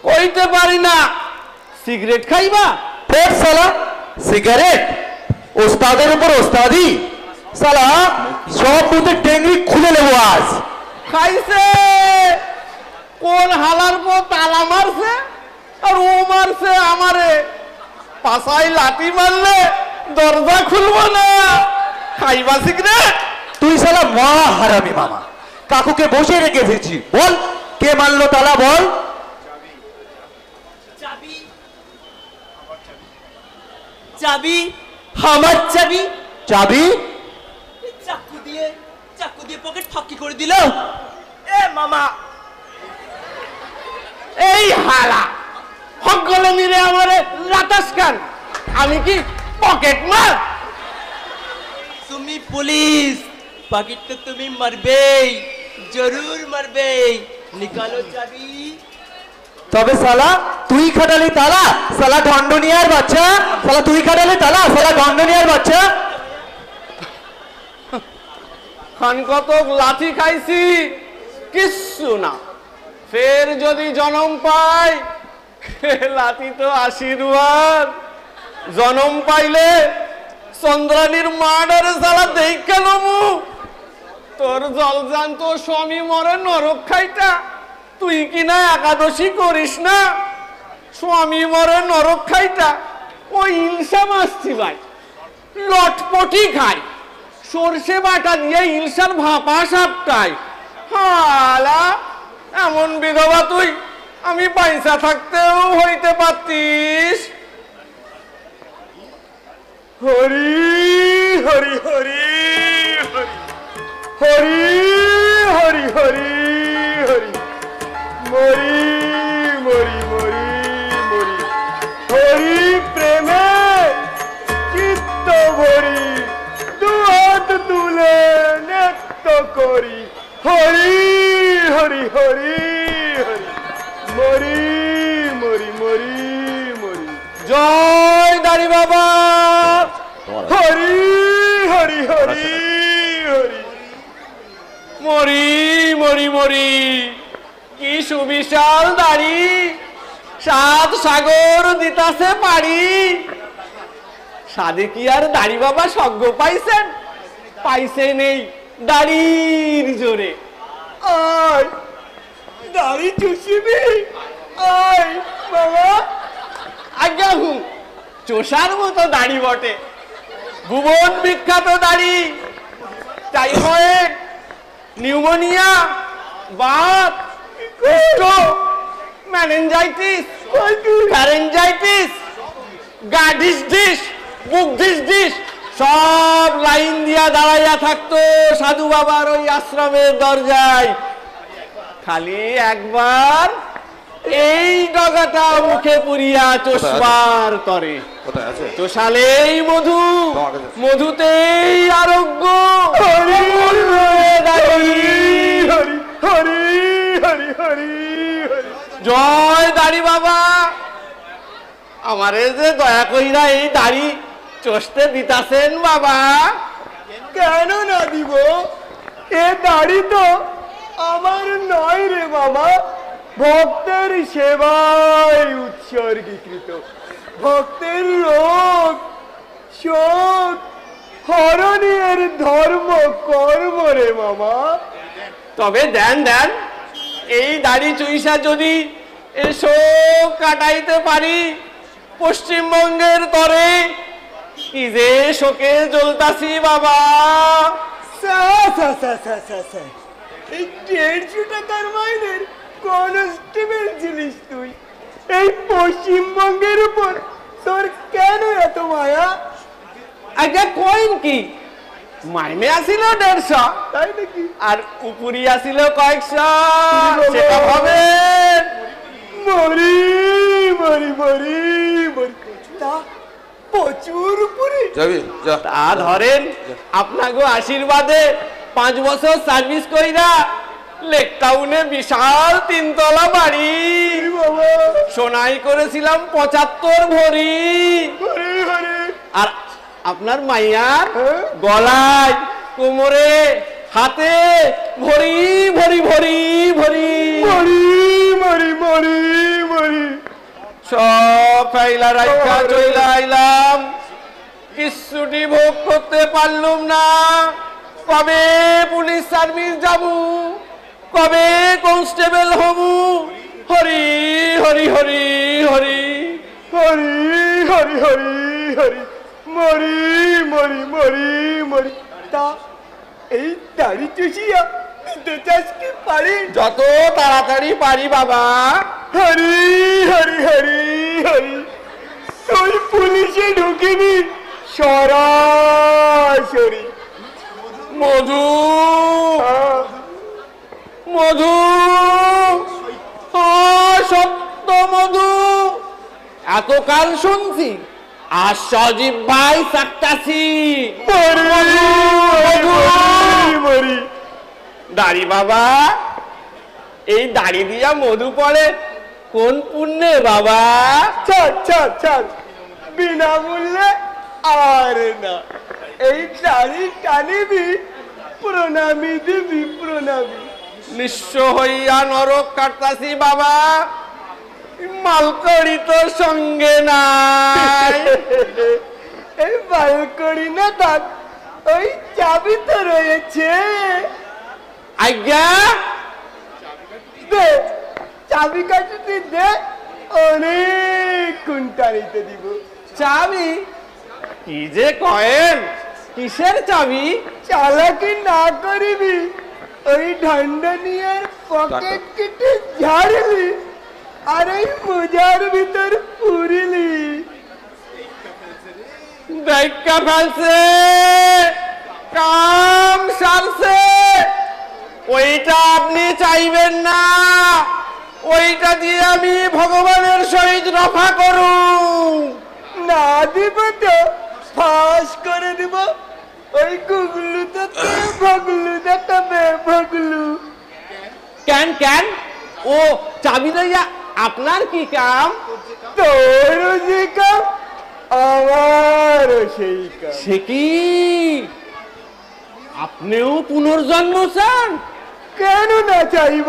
কইতে পারি না। সিগারেট খাইবা? ফের সালা সিগারেট, ওস্তাদের উপর ওস্তাদি, সালা সব বুঝে টেঙ্গি খুলে নেবো আজ। খাইছে। কোন হালার পো তালা মারছে আর ও মারছে আমারে। পাশায় লাঠি মারলে দরজা খুলবো না। খাইবা সিগারেট? তুই সালা মহা হারামি মামা, কাকুকে বসে রেখে এসেছি, বল কে মারলো তালা বল। চাবি চাবি আমার চাবি। চাবি? চাকু দিয়ে পকেট ফাঁকি করে দিল। এ মামা, এই হালা সকলে মিলে আমারে লাতাস খান। আমি কি পকেট মার? তুমি পুলিশ, পকেট তো তুমি মারবেই, জরুর মারবেই। নিকালো চাবি। তবে সালা তুই খাটালি তালা, সালা ঢন্ডনিয়ার বাচ্চা, সালা তুই খাটালি তালা, সালা ঢন্ডনিয়ার বাচ্চা। খান কত লাঠি খাইছি, কিচ্ছু না। ফের যদি জনম পাই, লাঠি তো আশীর্বাদ। জনম পাইলে চন্দ্রানীর মার্ডারে সালা দেখা নমু। তোর জলজান্ত স্বামী মরে নরক খাইতা, তুই কিনা একাদশী করিস না। স্বামী মরে নরক খাইতা, ওই ইলশা মাছছি ভাই, লটপটি খাই, সর্ষে বাটা দিয়ে ইলশার ভাপা সাপটাই। হালা এমন বিধবা তুই আমি পয়সা থাকতেও হইতে পারতিস। হরি হরি হরি হরি। হরি হরি হরি হরি মরি মরি মরি মরি হরি প্রেমে চিত্ত ভরি দু হাত তুলে নৃত্য করি হরি হরি হরি হরি মরি মরি মরি মরি জয় দাড়ি বাবা হরি হরি হরি হরি মরি মরি মরি কি সুবিশাল দাড়ি 7 সাগর দিতাছে পাড়ি সাদে কি আর দাড়ি বাবা সজ্ঞ পাইছেন পাইছে নেই দাড়ির জোরে আয় দাড়ি চুষিবি আয় বাবা আজ্ঞা হু চোষার মতো দাড়ি বটে ভুবন বিখ্যাত দাড়ি টাইফয়েড নিউমোনিয়া বাত কুষ্ঠ মেনিনজাইটিস ফ্যারেঞ্জাইটিস গাডিস ডিস বুক ডিস সব লাইন দিয়া দাঁড়াইয়া থাকতো সাধু বাবার ওই আশ্রমের দরজায় খালি একবার এই ডগাটা মুখে পুরিয়া চোষবার তরে চোষালেই মধু মধুতেই আরোগ্য হরি হরি হরি হরি হরি জয় দাড়ি বাবা আমারে যে দয়া কইরা এই দাড়ি চষতে দিতাছেন বাবা কেন না দিব এ দাড়ি তো আমার নয় রে বাবা ভক্তের সেবায় উৎসর্গীকৃত ভক্তের রোগ শোক হরণের ধর্ম কর্ম রে মামা তবে দেন দেন এই দাড়ি চুইসা যদি এ শোক কাটাইতে পারি পশ্চিমবঙ্গের তরে কি যে শোকে জ্বলতাছি বাবা এই 150 টাকার মাইনের কনস্টেবল ছিলিস তুই এই পশ্চিমবঙ্গের উপর তোর কেন এত মায়া আগে কইন কি মাইনে আসিল 150 তাই নাকি আর উপরি আসিল কয়েকশো সেটা হবে মরি মরি মরি মরি তা প্রচুর উপরে যাবি তা ধরেন আপনাকে আশীর্বাদে 5 বছর সার্ভিস কইরা লেক টাউনে বিশাল 3 তলা বাড়ি সোনাই করেছিলাম 75 ভরি আর আপনার মাইয়ার গলায় কোমরে হাতে ভরি ভরি ভরি ভরি ভরি ভরি ভরি ভরি সব ফাইলা রাখা চইলা আইলাম কিছুটি ভোগ করতে পারলুম না কবে পুলিশ সার্ভিস যাবো কবে কনস্টেবল হবু হরি হরি হরি হরি হরি হরি হরি হরি মরি মরি মরি মরি তা এই দাড়ি চুষিয়া দিতে চাস কি পারি যত তাড়াতাড়ি পারি বাবা হরি হরি হরি হরি তুই পুলিশে ঢুকিনি সরাসরি মধু মধু সত্য মধু এতকাল শুনছি আর সজীব ভাই চাকতাছি দাড়ি বাবা এই দাড়ি দিয়া মধু পড়ে কোন পুণ্যে বাবা ছাড় ছাড় ছাড় বিনামূল্যে আর না এই দাড়ি টানিবি প্রণামী দিবি প্রণামী নিঃস্ব হইয়া নরক কাটতাছি বাবা মালকড়ি তো সঙ্গে নাই এই মালকড়ি না থাক ওই চাবি তো রয়েছে আজ্ঞা দে চাবি কাটতে দে অনেক কুন্টারিতে দিব চাবি কি যে কয়েন কিসের চাবি চালাকি না করিবি ওই ঢন্ডনিয়ার পকেট কেটে ঝাড়লি আর এই মোজার ভিতর পুরিলি দেখা ফেলছে কাম সারছে ওইটা আপনি চাইবেন না, ওইটা দিয়ে আমি ভগবানের সহিত রফা করুন। না দিব তো ফাঁস করে দিব। ওই গুগলু তো ভগলু দেখাবে, ভগলু। কেন কেন? ও চাবি লইয়া আপনার কি কাম? তোরও যে কাম, আমারও সেই কাম। সে কি আপনিও পুনর্জন্ম চান? কেন না চাইব?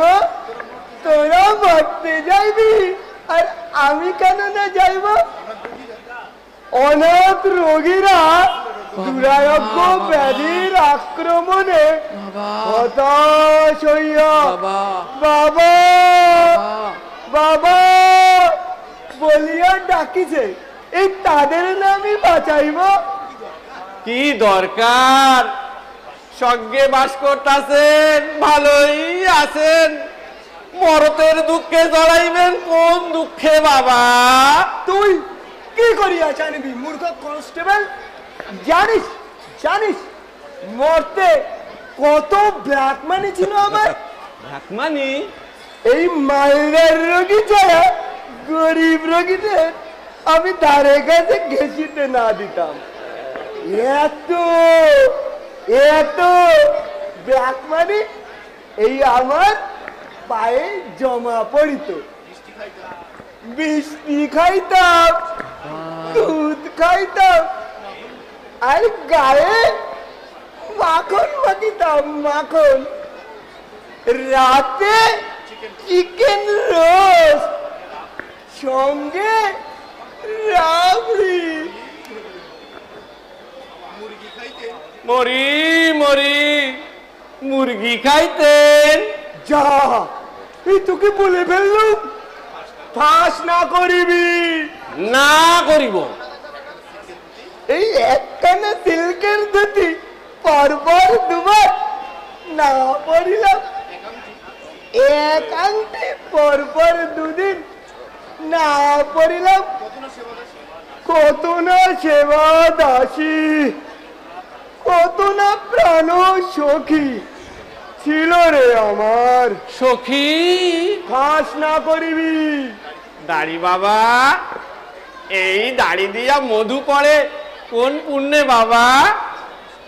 তোরা মরতে যাইবি আর আমি কেন না যাইব? অনাথ রোগীরা দুরারোগ্য ব্যাধির আক্রমণে হতাশ হইয়া বাবা বাবা বলিয়া ডাকিছে, এই তাদের নামই বাঁচাইব। কি দরকার? সঙ্গে বাস করতেছেন, ভালোই আছেন, মরতের দুঃখে জড়াইবেন কোন দুঃখে বাবা? তুই কি করিয়া জানবি মূর্খ কনস্টেবল? জানিস জানিস মরতে কত ব্ল্যাক মানি ছিল আমার? Black money? এই মালদার রোগী ছাড়া গরিব রোগীদের আমি ধারে কাছে ঘেঁষিতে না দিতাম। এত এত ব্ল্যাক মানি এই আমার পায়ে জমা পড়িত। বৃষ্টি খাইতাম, দুধ খাইতাম, আর গায়ে মাখন মাখিতাম, মাখন। রাতে চিকেন রোস্ট, সঙ্গে রাবড়ি। মরি মরি মুরগি খাইতেন। যা এই তোকে বলে ফেললুম, ফাঁস না করিবি। না করিব। এই একখানা সিল্কের ধুতি পরপর দুবার না পরিলাম, এক আংটি পরপর দুদিন না পরিলাম। কত না সেবা দাসী, কত না প্রাণ সখী ছিল রে আমার। সখী ফাঁস না করিবি। দাড়ি বাবা, এই দাড়ি দিয়া মধু পড়ে কোন পুণ্যে বাবা?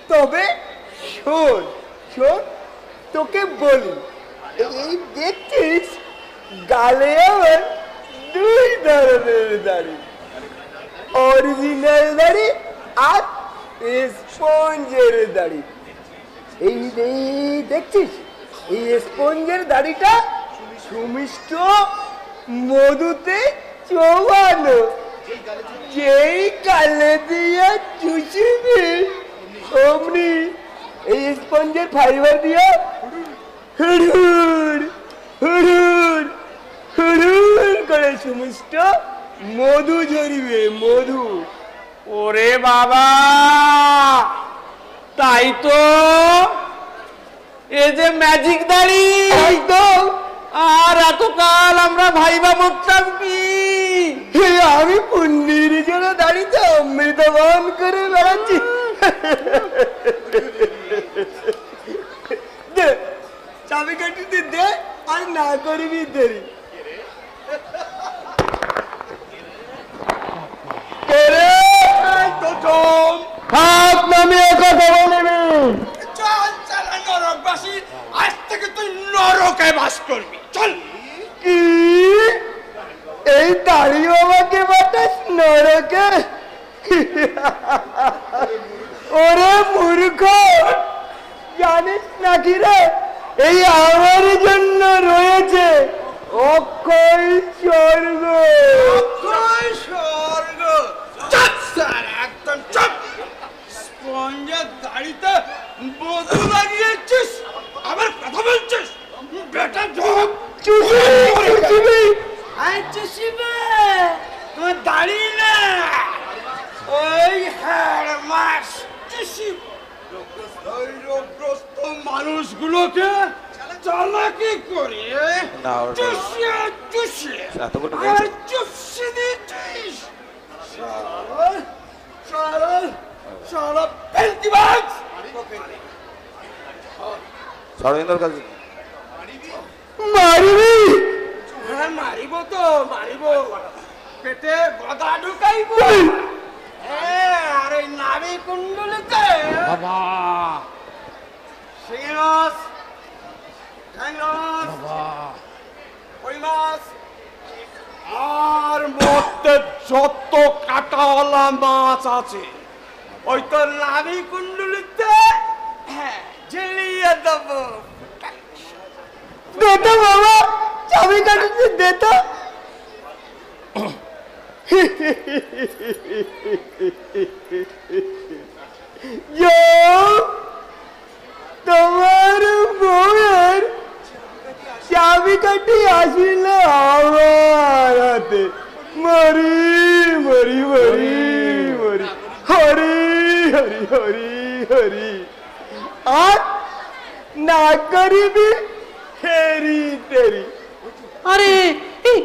তবে শোন শোন, তোকে বলি, এই দেখছিস গালে আমার দুই ধরনের দাড়ি, অরিজিনাল দাড়ি আর স্পঞ্জের দাড়ি। এই দেখছিস এই স্পঞ্জের দাড়িটা সুমিষ্ট মধুতে চোবানো, যেই গালে দিয়া চুষিবি অমনি এই স্পঞ্জের ফাইবার দিয়া হুড়ুর হুড়ুর হুড়ুর করে সুমিষ্ট মধু ঝরিবে, মধু। ওরে বাবা, তাই তো এই যে ম্যাজিক দাড়ি। একদম। আর এতকাল আমরা ভাইবা মরতাম কি? আমি পুণ্যির জন্য দাঁড়িতে অমৃতবান করে বেড়াচ্ছি। দে চাবি কাটিতে দে, আর না করবি দেরি। হাত নামিয়ে কথা বলবি। চল চালা নরকবাসী, আজ থেকে তুই নরকে বাস করবি। চল। কি এই দাড়ি বাবাকে বাতাস নরকে? ওরে মূর্খ, জানিস নাকি রে এই আমার জন্য রয়েছে অক্ষয় স্বর্গ। অক্ষয় স্বর্গ? চুপ স্যার, একদম চুপ। স্পঞ্জের দাড়িতে মধু লাগিয়েছিস, আবার কথা বলছিস? বেটা ঢোক। চুষিবি। চুষিবে তোমার দাড়ি না, ওই হ্যাডমাস চুষিব। ওই রোগগ্রস্ত মানুষগুলোকে চালাকি করে চুষিয়ে চুষিয়ে আর চুষি দিচ্ছিস। ষড়যন্ত্রের কাজ মারিবি? হ্যাঁ মারিব তো, মারিব। পেটে গদা ঢুকাইব। আর এই নাভি কুণ্ডলিতে বাবা শিঙি মাছ, ঠ্যাং মাছ, কই মাছ আর মধ্যে যত কাটাওয়ালা মাছ আছে ওই তো নাভি কুণ্ডলিতে ঝিলিয়ে দেব। দেতো বাবা, চাবি কাটতে দেতো। তোমার বউয়ের চাবি কাটি আসিলে আমার হাতে মরি মরি মরি মরি হরি হরি হরি হরি আর না করিবি হেরি তেরি। আরে এই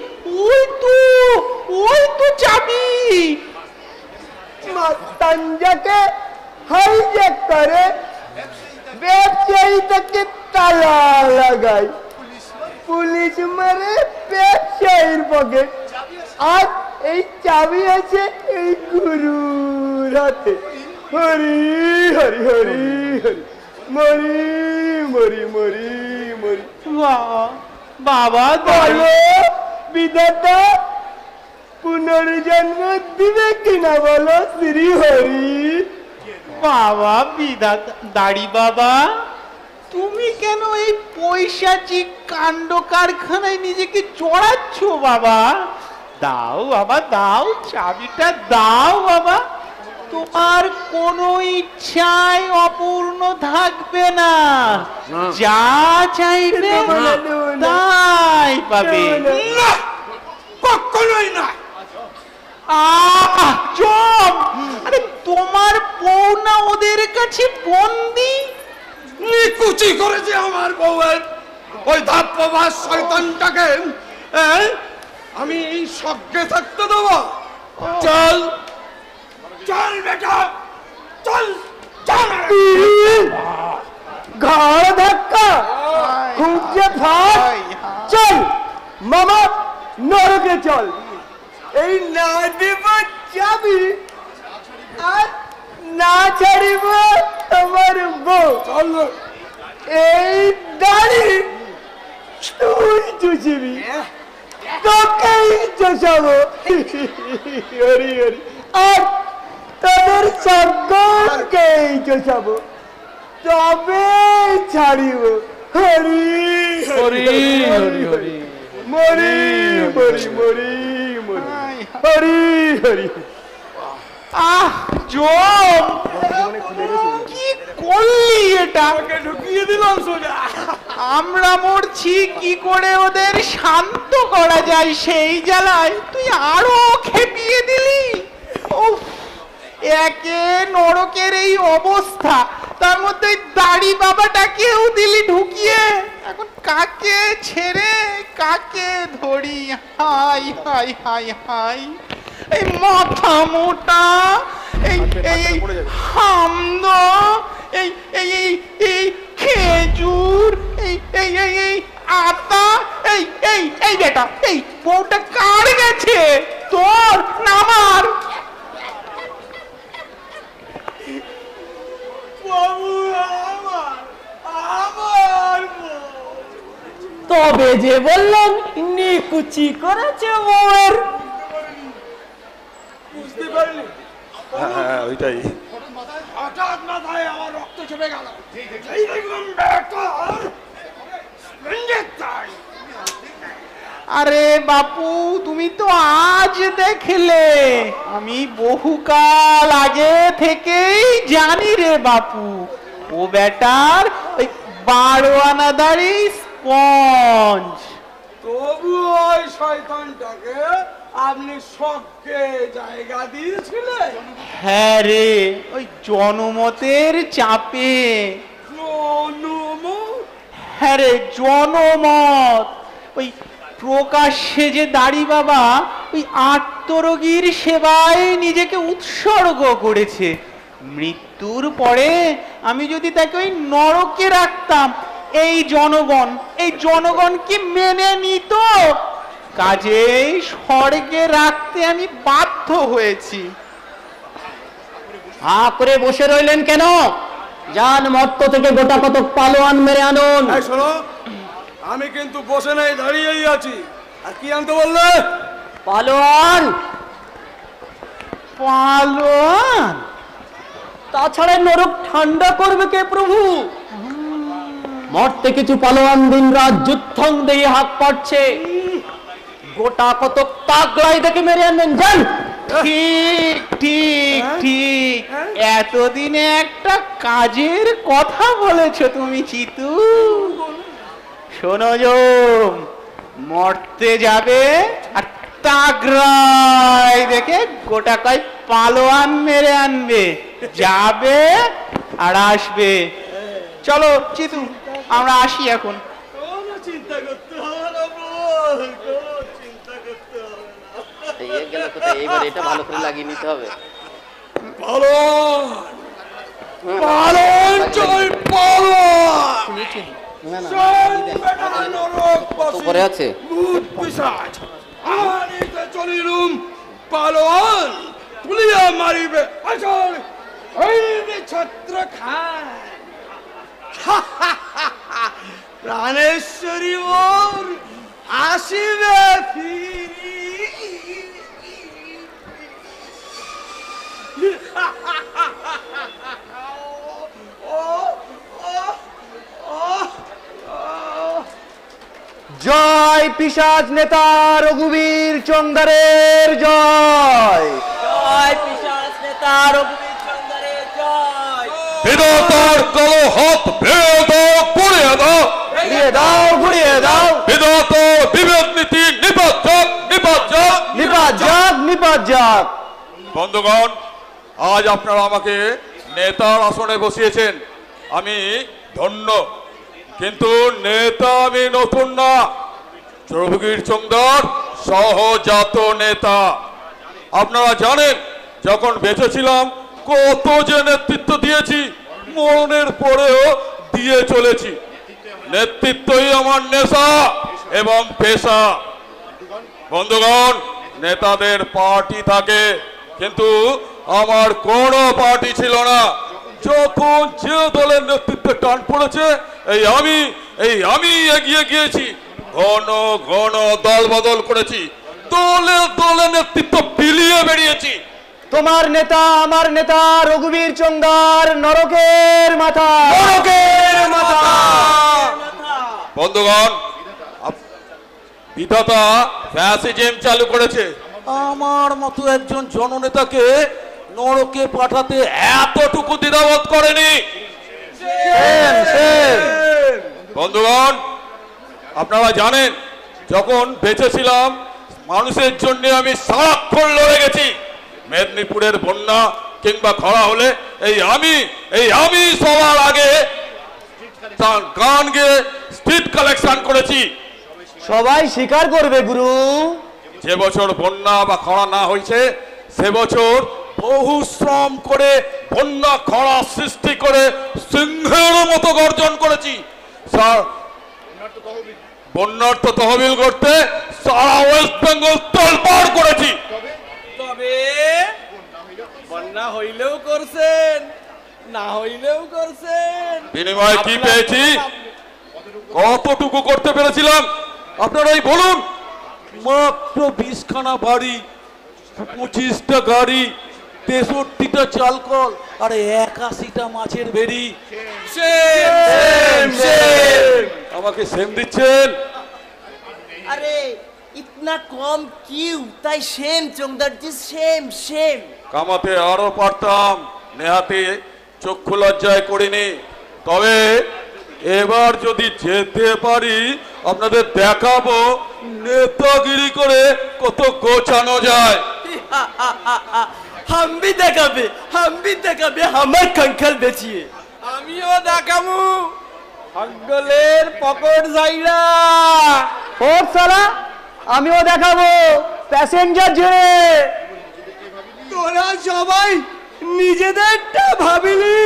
ওই তো চাবি। তঞ্জাকে হাইজ্যাক করে ব্যবসায়ীটাকে তালা লাগাই, পুলিশ মারে ব্যবসায়ীর পকেট। আর এই চাবি আছে এই গুরুর হাতে। হরি হরি হরি হরি মরি মরি মরি মরি। বাবা বলো বিধাতা পুনর্জন্ম দিবে কিনা বলো শ্রী হরি। বাবা বিধাতা, দাড়ি বাবা তুমি কেন এই পৈশাচিক কাণ্ড কারখানায় নিজেকে জড়াচ্ছ বাবা? দাও বাবা দাও, চাবিটা দাও বাবা। তোমার কোনো ইচ্ছাই অপূর্ণ থাকবে না, যা চাইবে তাই পাবে। কখনোই না। আরে তোমার বউ না ওদের কাছে বন্দি? নিকুচি করেছে আমার বউয়ের ওই ধাপ্পবাস শয়তানটাকে। আমি এই সজ্ঞে থাকতে দেবো? চল চল বেটা চল চল। ঘাড় ধাক্কা খুঁজে ফাট। চল মামা নরকে চল। এই না দেব চাবি আর না ছাড়িব তোমার বউ। চল। এই দাড়ি তুই চুষিবি, তোকেই চষাবো। হরি হরি। আর তোদের সকলকেই চষাবো, তবে ছাড়িব। হরি হরি হরি হরি মরি মরি মরি মরি হরি হরি। জম কি করলি এটা? ঢুকিয়ে দিলাম সোজা। আমরা মরছি কি করে ওদের শান্ত করা যায় সেই জ্বালায় তুই আরো খেপিয়ে দিলি। উফ, একে নরকের এই অবস্থা, তার মধ্যে দাড়ি বাবাটাকেও দিলি ঢুকিয়ে। এখন কাকে ছেড়ে কাকে ধরি? High high high high. এই মাথা মোটা, এই এই হামদ, এই এই এই এই খেজুর, এই এই এই এই আতা, এই এই এই বেটা, এই বউটা কার গেছে, তোর না আমার? তবে যে বললাম নিকুচি করেছে বউয়ের। বুঝতে পারলি? হ্যাঁ ওইটাই। হঠাৎ মাথায় আমার রক্ত চেপে গেল। এই দেখলাম বেটার তাই। আরে বাপু তুমি তো আজ দেখলে, আমি বহুকাল আগে থেকেই জানি রে বাপু, ও বেটার ওই 12 আনা দাড়ি স্পঞ্জ। তবু ওই শয়তানটাকে আপনি সবকে জায়গা দিয়েছিলেন? হ্যাঁ রে, ওই জনমতের চাপে। জনমত? হ্যাঁ রে জনমত। ওই প্রকাশ্যে যে দাড়ি বাবা ওই আত্মরোগীর সেবায় নিজেকে উৎসর্গ করেছে, মৃত্যুর পরে আমি যদি তাকে ওই নরকে রাখতাম এই জনগণ কি মেনে নিত? কাজেই স্বর্গে রাখতে আমি বাধ্য হয়েছি। হা করে বসে রইলেন কেন? যান মর্ত থেকে গোটা কত পালোয়ান মেরে আনুন। এই শোনো, আমি কিন্তু বসে নাই, দাঁড়িয়েই আছি। আর কি আনতে বললে? পালোয়ান। পালোয়ান? তাছাড়া নরক ঠান্ডা করবে কে প্রভু? মর্তে কিছু পালোয়ান দিন রাত যুদ্ধং দিয়ে হাত পাচ্ছে, গোটা কত তাগড়াই দেখে মেরে আনবেন। যান। ঠিক ঠিক ঠিক, এতদিনে একটা কাজের কথা বলেছ তুমি চিতু। শোনো জম, মরতে যাবে আর তাগড়াই দেখে গোটা কয় পালোয়ান মেরে আনবে, যাবে আর আসবে। চলো চিতু, আমরা আসি এখন। চিন্তা করতে হবে না, চিন্তা করতে হবে না। গেল কোথায়? এইবার এটা ভালো করে লাগিয়ে নিতে হবে। পালন পালন জয় পালন। পরে আছে ভূত পিশাচ আনিতে চলিলুম, পালোয়ান তুলিয়া মারিবে আসল হইবে ছত্র খান। প্রাণেশ্বরী ওর আসিবে ফিরি। জয় পিশাচ নেতা রঘুবীর চন্দ্রের জয়। জয় পিশাচ নেতা রঘুবীর চন্দ্রের জয়। বিধাতার কালো হাত ভেঙে দাও, পুড়িয়ে দাও, ঘুরিয়ে দাও, ঘুরিয়ে দাও। বিধাতার বিভেদ নীতি নিপাত যাক, নিপাত যাক, নিপাত যাক, নিপাত যাক। বন্ধুগণ, আজ আপনারা আমাকে নেতার আসনে বসিয়েছেন, আমি ধন্য। কিন্তু নেতা আমি নতুন না, রঘুবীর চন্দ্র সহজাত নেতা। আপনারা জানেন, যখন বেঁচে ছিলাম কত যে নেতৃত্ব দিয়েছি, মরণের পরেও দিয়ে চলেছি। নেতৃত্বই আমার নেশা এবং পেশা। বন্ধুগণ, নেতাদের পার্টি থাকে, কিন্তু আমার কোনো পার্টি ছিল না। যখন যে দলের নেতৃত্বে টান পড়েছে, এই আমি এগিয়ে গিয়েছি। ঘন ঘন দল বদল করেছি, দলে দলে নেতৃত্ব বিলিয়ে বেরিয়েছি। তোমার নেতা আমার নেতা রঘুবীর চন্দ্র নরকের মাথা, নরকের মাথা। বন্ধুগণ, বিধাতা ফ্যাসিজম চালু করেছে। আমার মতো একজন জননেতাকে নরকে পাঠাতে এতটুকু দ্বিধাবোধ করেনি। বন্ধুগণ, আপনারা জানেন, যখন বেঁচে ছিলাম মানুষের জন্য আমি সারাক্ষণ লড়ে গেছি। মেদিনীপুরের বন্যা কিংবা খরা হলে এই আমি সবার আগে গান গেয়ে স্ট্রিট কালেকশন করেছি। সবাই স্বীকার করবে গুরু, যে বছর বন্যা বা খরা না হয়েছে সে বছর বহু শ্রম করে বন্যা খরা সৃষ্টি করে সিংহের মতো গর্জন করেছি। স্যার, বন্যার্থ তহবিল করতে সারা ওয়েস্ট বেঙ্গল তোলপাড় করেছি। তবে বন্যা হইলেও করছেন, না হইলেও করছেন। বিনিময়ে কি পেয়েছি, কতটুকু করতে পেরেছিলাম আপনারাই বলুন। মাত্র 20খানা বাড়ি, 25টা গাড়ি, 63টা চালকল আর 81টা মাছের বেড়ি। আমাকে সেম দিচ্ছেন? अरे इतना कम क्यों? ताई सेम चंदर जी सेम सेम। কামাতে আরো পারতাম, নেহাতে চক্ষু লজ্জায় করিনি। তবে এবার যদি যেতে পারি আপনাদের দেখাবো নেতাগিরি করে কত গোছানো যায়। हम भी देखाबे हमार कंकल बेचिए। আমিও দেখাবো হগলের পকেট যাইরা। ওর সালা আমিও দেখাবো প্যাসেঞ্জার ঝেড়ে। তোরা সবাই নিজেদেরটা ভাবিলি,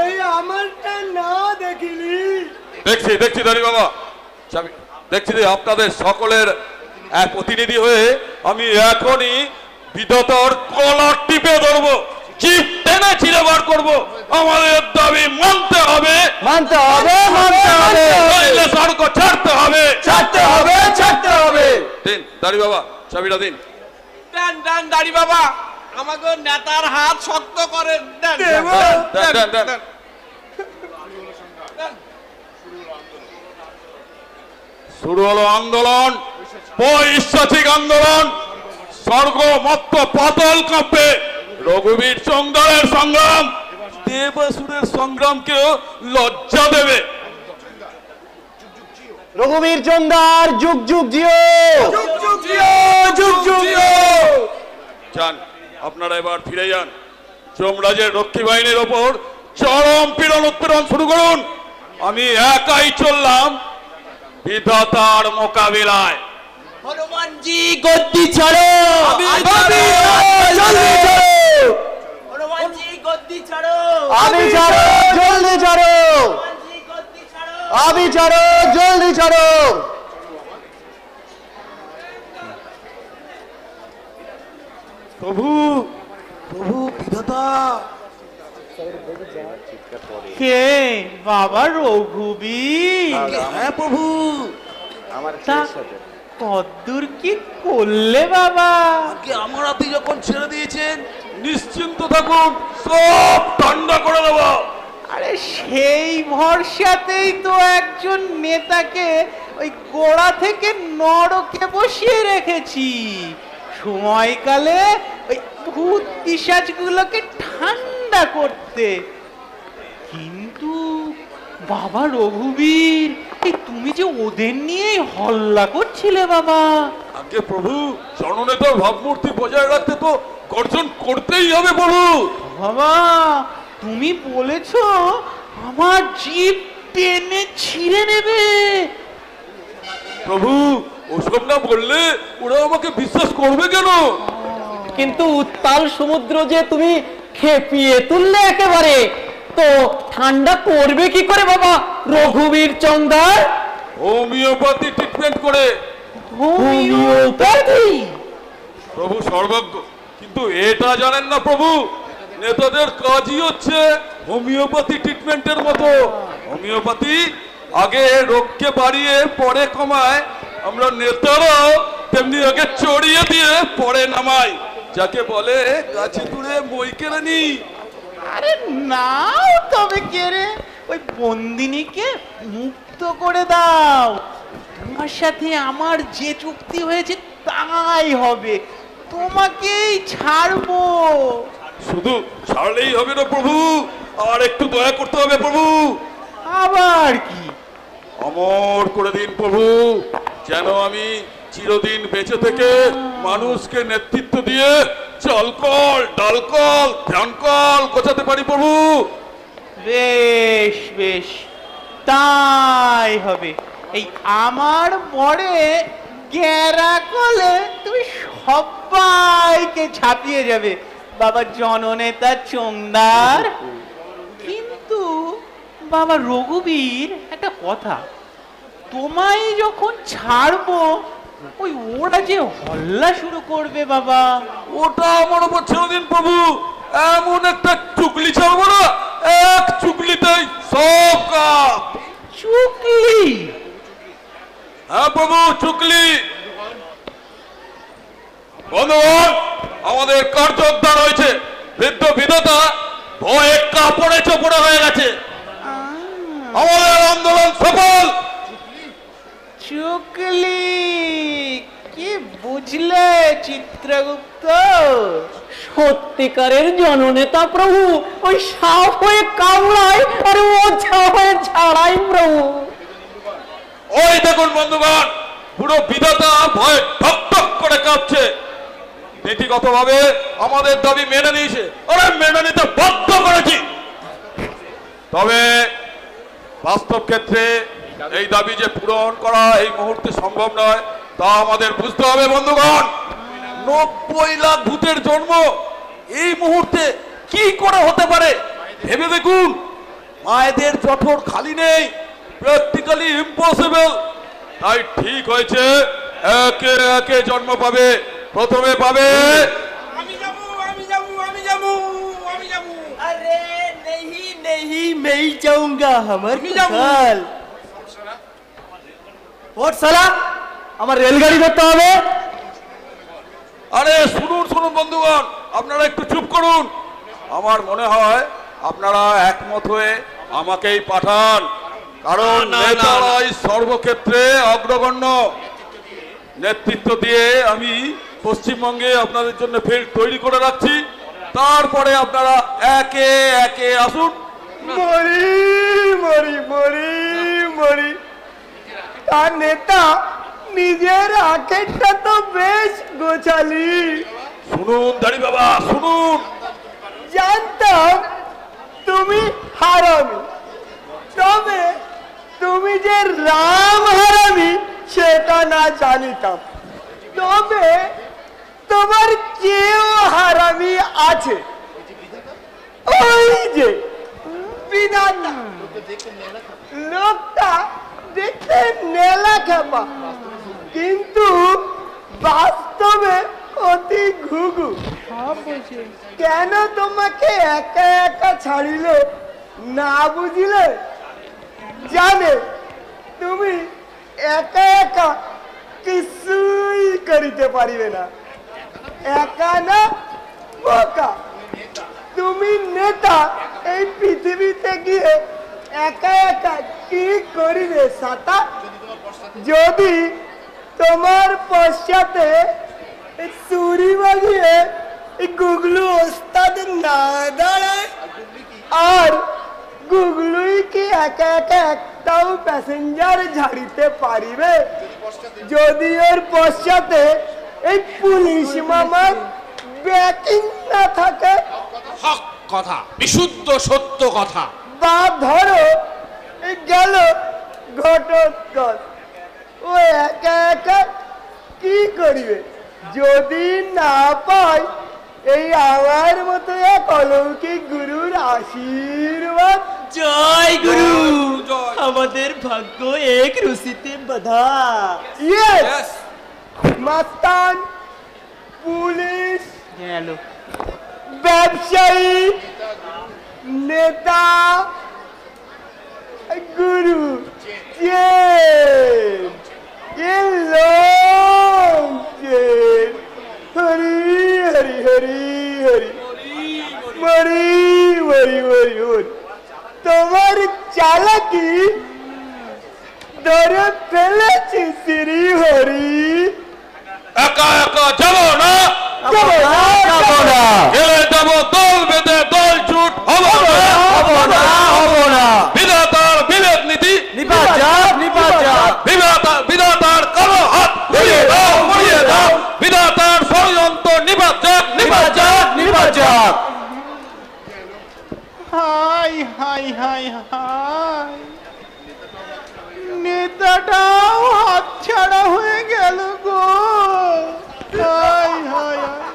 এই আমারটা না দেখিলি। দেখছি দাঁড়ি বাবা, দেখছি যে আপনাদের সকলের এক প্রতিনিধি হয়ে আমি এখনই বিধাতার কলার টিপে ধরবো, চিপ টেনে ছিঁড়ে বার করবো। আমাদের দাবি মানতে হবে, মানতে হবে, মানতে হবে, নইলে সড়ক ছাড়তে হবে, ছাড়তে হবে, ছাড়তে হবে। দিন দাঁড়ি বাবা, চাবিটা দিন। দেন দেন দাড়ি বাবা, আমাকে নেতার হাত শক্ত করে দেন। দেন। শুরু হলো আন্দোলন, পৈশাচিক আন্দোলন। স্বর্গ মত্ত পাতাল কাঁপবে। রঘুবীর চন্দ্রের সংগ্রাম দেবাসুরের সংগ্রামকেও লজ্জা দেবে। রঘুবীর চন্দ্র যুগ যুগ জিও, যুগ যুগ জিও। যান, আপনারা এবার ফিরে যান। যমরাজের রক্ষী বাহিনীর ওপর চরম পীড়ন উৎপীড়ন শুরু করুন। আমি একাই চললাম বিধাতার মোকাবিলায়। হনুমানজি গদ্দি ছাড়ো, হনুমানজি গদ্দি ছাড়ো, আমি ছাড়ো, জলদি ছাড়ো, আমি ছাড়ো, জলদি ছাড়ো। প্রভু বিধাতা। কে বাবা রঘুবীর? হ্যাঁ প্রভু। কদ্দূর কি করলে বাবা? আমার হাতে যখন ছেড়ে দিয়েছেন নিশ্চিন্ত থাকুন, সব ঠান্ডা করে দেব। আরে সেই ভরসাতেই তো একজন নেতাকে ওই গোড়া থেকে নরকে বসিয়ে রেখেছি, সময়কালে ওই ভূত পিশাচগুলোকে ঠান্ডা করতে। কিন্তু বাবা রঘুবীর, এই তুমি যে ওদের নিয়েই হল্লা করছিলে বাবা। আগে প্রভু, জননেতার ভাবমূর্তি বজায় রাখতে তো গর্জন করতেই হবে প্রভু। বাবা তুমি বলেছো আমার জিভ টেনে ছিঁড়ে নেবে। প্রভু, ওসব না বললে ওরা আমাকে বিশ্বাস করবে কেন? কিন্তু উত্তাল সমুদ্র যে তুমি খেপিয়ে তুললে একেবারে, তো ঠান্ডা করবে কি করে বাবা রঘুবীর চন্দ্র? হোমিওপ্যাথি ট্রিটমেন্ট করে। হোমিওপ্যাথি? প্রভু সর্বজ্ঞ, কিন্তু এটা জানেন না প্রভু, নেতাদের কাজই হচ্ছে হোমিওপ্যাথি ট্রিটমেন্টের মতো। হোমিওপ্যাথি আগে রোগকে বাড়িয়ে পরে কমায়, আমরা নেতারাও তেমনি আগে চড়িয়ে দিয়ে পরে নামাই, যাকে বলে গাছে তুলে মই কেড়ে নি। আরে নাও তবে কেড়ে ওই বন্দিনীকে মুক্ত করে দাও। তোমার সাথে আমার যে চুক্তি হয়েছে তাই হবে, তোমাকেই ছাড়বো। শুধু ছাড়লেই হবে না প্রভু, আর একটু দয়া করতে হবে প্রভু। আবার কি? অমর করে দিন প্রভু, যেন আমি চিরদিন বেঁচে থেকে মানুষকে নেতৃত্ব দিয়ে চালকল ডালকল ধ্যানকল গোছাতে পারি প্রভু। বেশ বেশ, তাই হবে। এই আমার পরে গেরা কলে তুমি সবাইকে ছাপিয়ে যাবে বাবা জননেতা চোংদার। কিন্তু বাবা রঘুবীর, একটা কথা, তোমায় যখন ছাড়বো ওই ওরা যে হল্লা শুরু করবে বাবা, ওটা আমার উপর ছেড়ে দিন প্রভু। এমন একটা চুগলি ছাড়বো না, এক চুগলিতেই সব কাজ। চুগলি? হ্যাঁ প্রভু, চুগলি। বন্ধুগণ, আমাদের কার্যোদ্ধার হয়েছে। বৃদ্ধ বিধাতা ভয়ে কাপড়ে চোপড়ে হয়ে গেছে। আমাদের আন্দোলন সফল। চুগলি কি বুঝলে চিত্রগুপ্ত? সত্যিকারের জননেতা প্রভু ওই সাপ হয়ে কামড়ায় আর ওঝা হয়ে ছাড়াই প্রভু। ওই দেখুন বন্ধুগণ, পুরো বিধাতা ভয়ে ঠক ঠক করে কাঁপছে। নীতিগতভাবে আমাদের দাবি মেনে নিয়েছে, ওরা মেনে নিতে বাধ্য করেছি। তবে বাস্তব ক্ষেত্রে এই দাবি যে পূরণ করা এই মুহূর্তে সম্ভব নয়, তা আমাদের বুঝতে হবে বন্ধুগণ। 90 লাখ ভূতের জন্ম এই মুহূর্তে কি করে হতে পারে ভেবে দেখুন। মায়েদের জঠর খালি নেই, প্র্যাকটিক্যালি ইম্পসিবল। তাই ঠিক হয়েছে একে একে জন্ম পাবে। প্রথমে পাবে আমি যাবো আমি যাবো আমি যাবো আমি যাবো। अरे नहीं नहीं मैं ही जाऊंगा हमार আমি যাবো। कंकाल। ওর সালা আমার রেলগাড়ি ধরতে হবে। আরে শুনুন শুনুন বন্ধুগণ, আপনারা একটু চুপ করুন। আমার মনে হয় আপনারা একমত হয়ে আমাকেই পাঠান, কারণ নেতারাই সর্বক্ষেত্রে অগ্রগণ্য। নেতৃত্ব দিয়ে আমি পশ্চিমবঙ্গে আপনাদের জন্য ফিল্ড তৈরি করে রাখছি। তারপরে আপনারা একে একে আসুন। মরি মরি মরি মরি। তার নেতা নিজের আখেরটা তো বেশ গোছালি। শুনুন দাড়ি বাবা শুনুন, জানতাম তুমি হারামি, তবে তুমি যে রাম হারামি সেটা না জানিতাম। তবে তোমার চেয়েও হারামি আছে, ওই যে বিধাতা। লোকটা দেখতে নেলা খেপা, কিন্তু বাস্তবে অতি ঘুঘু। কেন তোমাকে একা একা ছাড়িল না বুঝিলে? জানে তুমি একা একা কিছুই করিতে পারিবে না। একা না বোকা, তুমি নেতা। এই পৃথিবীতে গিয়ে একা একা কি করিবে সাতা? যদি তোমার পশ্চাতে চুরি বাগিয়ে গুগলু ওস্তাদ না দাঁড়ায়, আর গুগলুই কি একা একা একটাও প্যাসেঞ্জার ঝাড়িতে পারিবে? যদি ওর পশ্চাতে এই পুলিশ মামার ব্যাটিং না থাকে? হক কথা, বিশুদ্ধ সত্য কথা। বা ধরো এই গেল ঘটোৎকচ, ও একা একা কি করিবে? যদি না পাই এই আমার মতো এক অলৌকিক গুরুর আশীর্বাদ। জয় গুরু, আমাদের ভাগ্য এক রশিতে বাঁধা। ইয়েস, মাস্তান, পুলিশ, ব্যবসায়ী, নেতা, গুরু, হরি হরি হরি হরি মরি মরি মরি মরি। তোমার চালাকি ধরে ফেলেছি শ্রী হরি। একা একা যাব না, যাবো না, গেলে যাব দল বেঁধে দল ছুট হব না। বিধাতার বিবেক নীতি বিধাতার কালো হাত ঘুরিয়ে দাও মুড়িয়ে দাও। বিধাতার ষড়যন্ত্র নিপাত যাক। হাই হাই হাই হাই, নেতাটাও হাতছাড়া হয়ে গেল গো। High high high.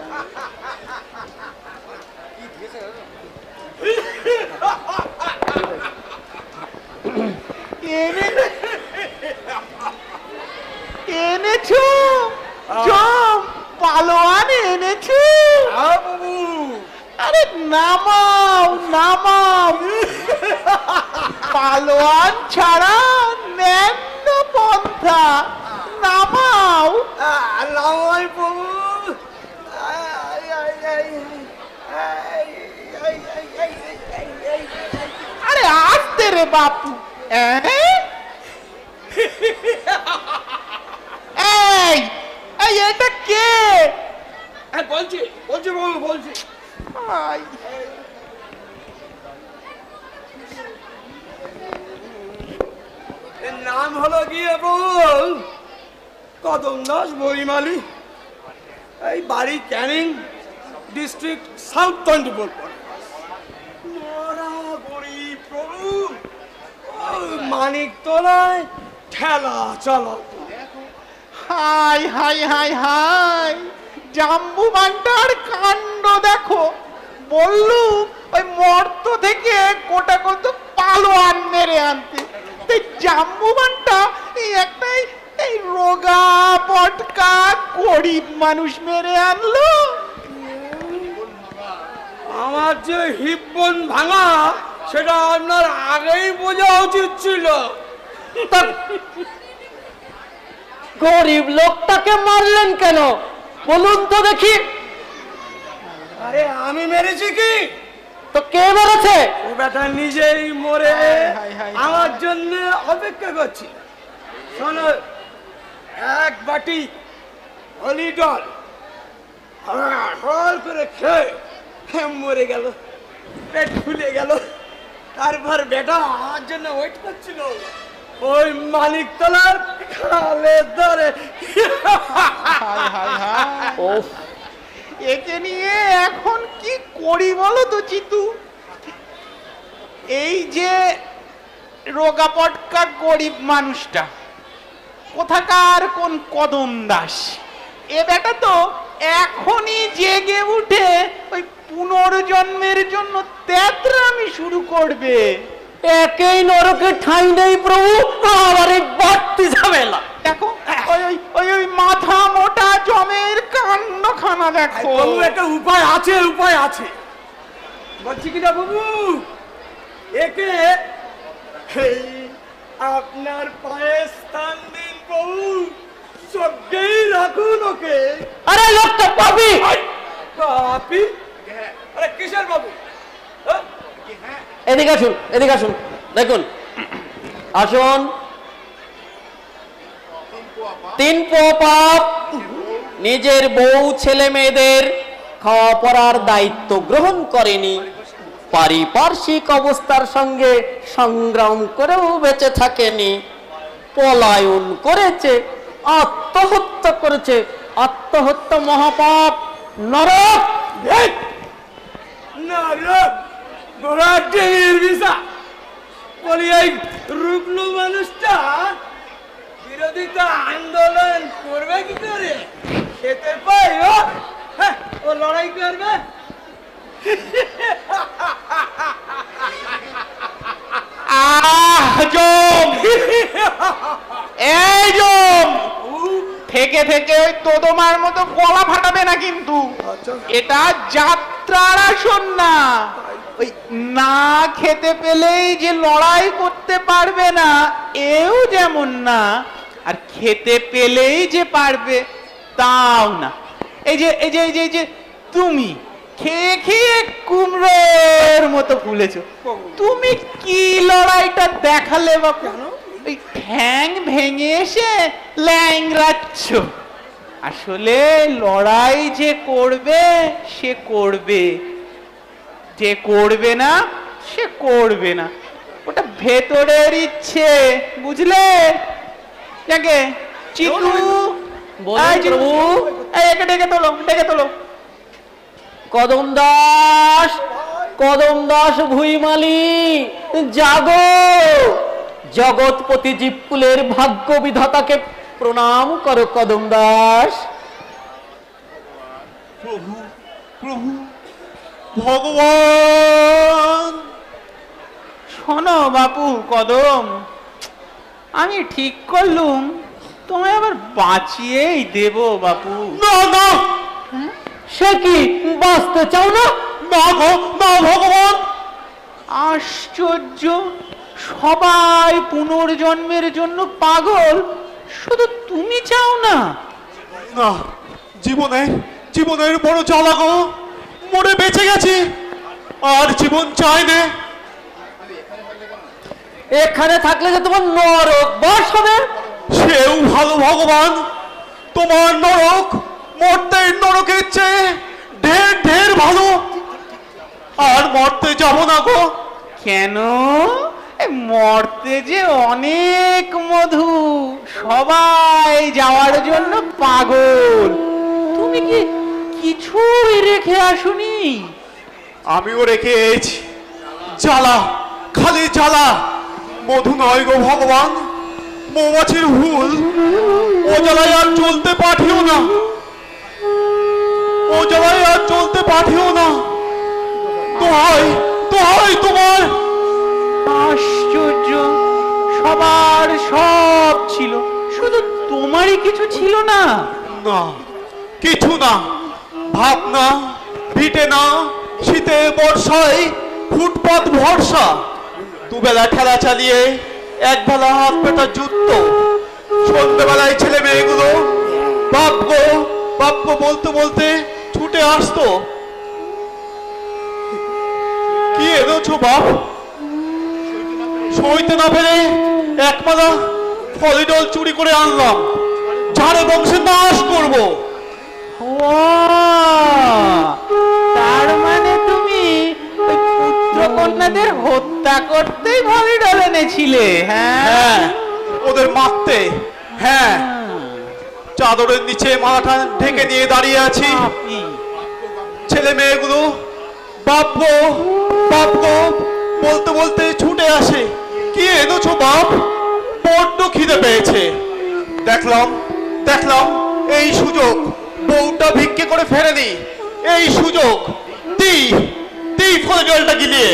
এনেছো জম পালোয়ান এনেছো? আরে নামাও নামাও, পালোয়ান ছাড়া ন্যান্য পন্থা নামাও। আল্লাহই প্রভু। আরে আসতে রে বাপু। এই এই এটা কে? বলছি বলছি বাবু বলছি। আই, এর নাম হলো গিয়ে বল কদম দাস বইমালি। এই বাড়ি ক্যানিং, ডিস্ট্রিক্ট সাউথ 24। গরিব প্রভু, মানিক তোলায় ঠেলা চালা। হাই হাই হাই হাই, জাম্বু বান্টার কাণ্ড দেখো। বললু ওই মর্ত থেকে কোটা কত পালোয়ান মেরে আনতে, এই জাম্বুবানটা এই একটাই এই রোগা পটকা গরিব মানুষ মেরে আনলো। আমার যে হিপবন ভাঙা সেটা আপনার আগেই বোঝা উচিত ছিল। গরিব লোকটাকে মারলেন কেন বলুন তো দেখি? আরে আমি মেরেছি কি? তো কে মেরেছে? ও বেটা নিজেই মরে আমার জন্য অপেক্ষা করছি। শোনো, এক বাটি হলিডল হল করে খেয়ে মরে গেল, পেট ফুলে গেল। তারপর বেটা আমার জন্য ওয়েট করছিল ওই মানিকতলার খালের ধরে। একে নিয়ে এখন কি করি বলো তো চিতু? এই যে রোগা পটকা গরিব মানুষটা কোথাকার কোন কদম দাস, এ বেটা তো এখনই জেগে উঠে ওই পুনর্জন্মের জন্য তেতরামি শুরু করবে। একেই নরকে ঠাঁই নেই প্রভু, আবার এই বাড়তি ঝামেলা। দেখো ওই ওই ওই ওই মাথা মোটা জমের কান্ডখানা দেখো। বাবু একটা উপায় আছে, উপায় আছে বলছি কিনা বাবু। একে এই আপনার পায়ে স্থান দিন বাবু, সবকেই রাখুন ওকে। আরে লোকটা পাপি। পাপি? আরে কিসের বাবু? এদিকে আসুন, এদিকে আসুন, দেখুন আসুন। 3 পোয়া পাপ নিজের বউ ছেলে মেয়েদের খাওয়া পড়ার দায়িত্ব গ্রহণ করেনি, পারিপার্শ্বিক অবস্থার সঙ্গে সংগ্রাম করেও বেঁচে থাকেনি, পলায়ন করেছে, আত্মহত্যা করেছে। আত্মহত্যা মহাপাপ, নরক। নরক ঘোড়ার ডিঙির ভিসা বলি। এই রুগ্ন মানুষটা বিরোধিতা আন্দোলন করবে কি করে? খেতে পাই ও লড়াই করবে। এই জম থেকে থেকে ওই তোদমার মতো গলা ফাটাবে না কিন্তু। এটা যাত্রার আসন না। ওই না খেতে পেলেই যে লড়াই করতে পারবে না এও যেমন না, আর খেতে পেলেই যে পারবে তাও না। এই যে এই যে এই যে এই যে তুমি খেয়ে খেয়ে কুমড়োর মতো ফুলেছো, তুমি কি লড়াইটা দেখালে বা কেন? ওই ঠ্যাং ভেঙে এসে ল্যাংড়াচ্ছ। আসলে লড়াই যে করবে সে করবে, যে করবে না সে করবে না। ওটা ভেতরের ইচ্ছে, বুঝলে? যাকে চিতু, বলুন প্রভু। এই একে ডেকে তোলো, ডেকে তোলো। কদম দাস, কদম দাস ভুইমালি, জাগো। জগৎপতি জীবকুলের ভাগ্য বিধাতাকে প্রণাম করো কদম দাস। প্রভু, প্রভু, ভগবান। শোনো বাপু কদম, আমি ঠিক করলুম তোমায় আবার বাঁচিয়েই দেব বাপু। না না, সে কি বাঁচতে চাও না? না গো, না ভগবান। আশ্চর্য, সবাই পুনর্জন্মের জন্য পাগল, শুধু তুমি চাও না? না, জীবনের বড় জ্বালা গো, মরে বেঁচে গেছি, আর জীবন চাই না। এখানে থাকলে যে তোমার নরক বাস হবে। সেও ভালো ভগবান, তোমার নরক মরতে নরকের চেয়ে ঢের ঢের ভালো। আর মরতে যাব না গো। কেন? মরতে যে অনেক মধু, সবাই যাওয়ার জন্য পাগল। তুমি কি কিছুই রেখে আসুনি? আমিও রেখে এসেছি, জ্বালা, খালি জ্বালা। মধু নয় গো ভগবান, মৌমাছির হুল। ও জ্বালায় আর চলতে পাঠিও না, ও জ্বালায় আর চলতে পাঠিও না। দোহাই দোহাই তোমার। আশ্চর্য, সবার সব ছিল, শুধু তোমারই কিছু ছিল না। না, কিছু না। ভাবনা, ভিটে না, শীতে বর্ষায় ফুটপাত ভরসা, দুবেলা ঠেলা চালিয়ে একবেলা হাত পেটা যুদ্ধ। সন্ধ্যেবেলায় ছেলে মেয়েগুলো বাপগো বাপগো বলতে বলতে ছুটে আসতো। কি এনেছো বাপ? সইতে না পেরে একবেলা ফলিডল চুরি করে আনলাম, ঝাড়ে বংশের নাশ করবো। তার মানে তুমি ওই পুত্র কন্যাদের হত্যা করতেই ভলিডল এনেছিলে? হ্যাঁ, ওদের মারতে। হ্যাঁ, চাদরের নিচে মাথা ঢেকে নিয়ে দাঁড়িয়ে আছি। ছেলে মেয়েগুলো বাপগো বাপগো বলতে বলতে ছুটে আসে। কি এনেছো বাপ? বড্ড খিদে পেয়েছে। দেখলাম দেখলাম এই সুযোগ, বউটা ভিক্ষে করে ফেরেনি, এই সুযোগ দি ফলে জলটা গিলিয়ে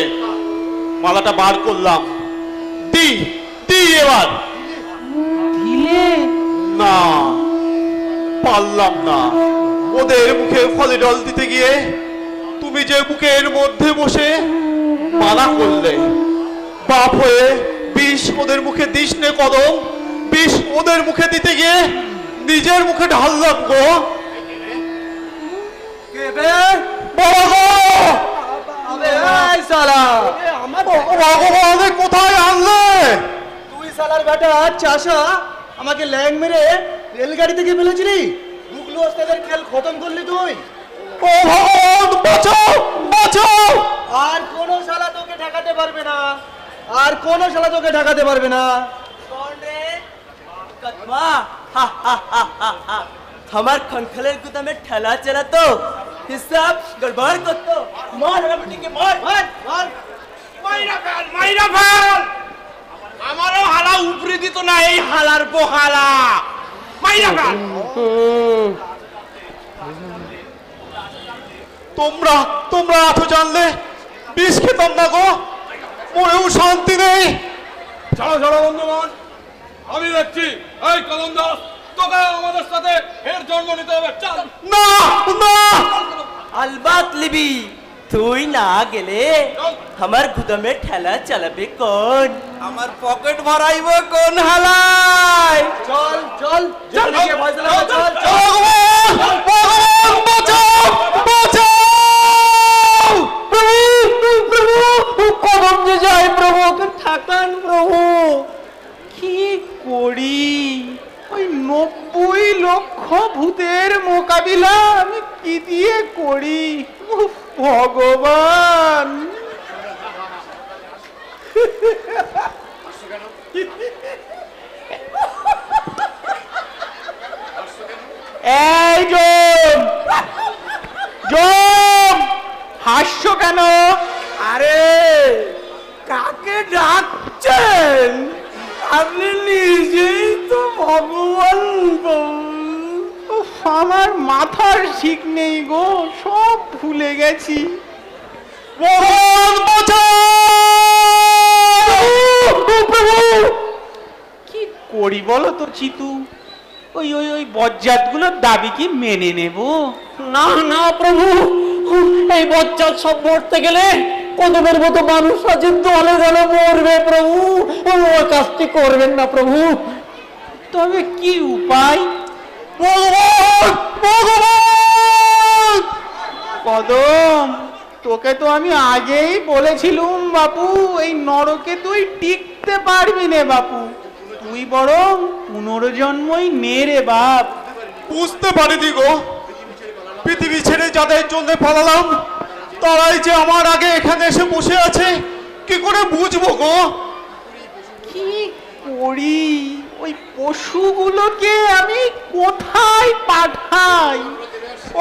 মালাটা বার করলাম। দি এবার। দিলে না, পারলাম না। ওদের মুখে ফলে জল দিতে গিয়ে তুমি যে বুকের মধ্যে বসে মানা করলে, বাপ হয়ে বিষ ওদের মুখে দিস নে কদম, বিষ ওদের মুখে দিতে গিয়ে নিজের মুখে ঢাললাম গো। কোথায় আনলে? তুই শালার বেটা চাষা আমাকে ল্যাং মেরে রেলগাড়ি থেকে ফেলেছিলি, মুগলু ওস্তাদের খেল খতম করলি তুই। ও ভগবান, বাঁচাও বাঁচাও! আর কোনো শালা তোকে ঠেকাতে পারবে না, আর কোনো শালা তোকে ঠেকাতে পারবে না। कदमा हमार खंखलेर गुदामे ठेला चला तो हिसाब गड़बड़ कर तो मार हमारे बेटी के मार मार मार মাইরা ফেল। আমারও হালা উপরে দিত না এই হালার পোহালা। মাইরা ফেল। তোমরা আছো জানলে বিষ খেতাম না গো, মনেও শান্তি নেই। ছাড়ো বন্ধুগণ, আমি দেখছি এই কলম দাস, তোকে আমাদের সাথে এর জন্ম নিতে হবে। চল। না না, अलबात लिबी তুই না গেলে আমার গুদামে ঠেলা চালাবে কোন? আমার পকেট ভরাইব কোন হালাই? চল চল চল ফয়সালা চল। ভগবান বাঁচাও বাঁচাও! প্রভু কদম যে যায় প্রভু, ওকে ঠাকান প্রভু। কি করি? ওই 90 লক্ষ ভূতের মোকাবিলা আমি কি দিয়ে করি? উফ, ভগবান! এই জম হাস্য কেন? আরে কাকে ডাকছেন? আপনি নিজেই তো ভগবান। উফ, আমার মাথার ঠিক নেই গো, সব ভুলে গেছি। ভগবান বাঁচাও! কি করি বলো তো চিতু? ওই বজ্জাতগুলোর দাবি কি মেনে নেব? না না প্রভু, এই বাচ্চা সব মরতে গেলে কদমের মতো মানুষ আছে দলে দলে মরবে প্রভু। ও কাজটি করবেন না প্রভু। তবে কি উপায়? কদম, তোকে তো আমি আগেই বলেছিলুম বাপু, এই নরকে তুই টিকতে পারবি না বাপু। তুই বরং পুনর্জন্মই নে রে বাপ। বুঝতে পারিনি গো, পৃথিবী ছেড়ে যাদের জন্য পালালাম তারাই যে আমার আগে এখানে এসে বসে আছে, কি করে বুঝবো গো? কি করি? ওই পশুগুলোকে আমি কোথায় পাঠাই?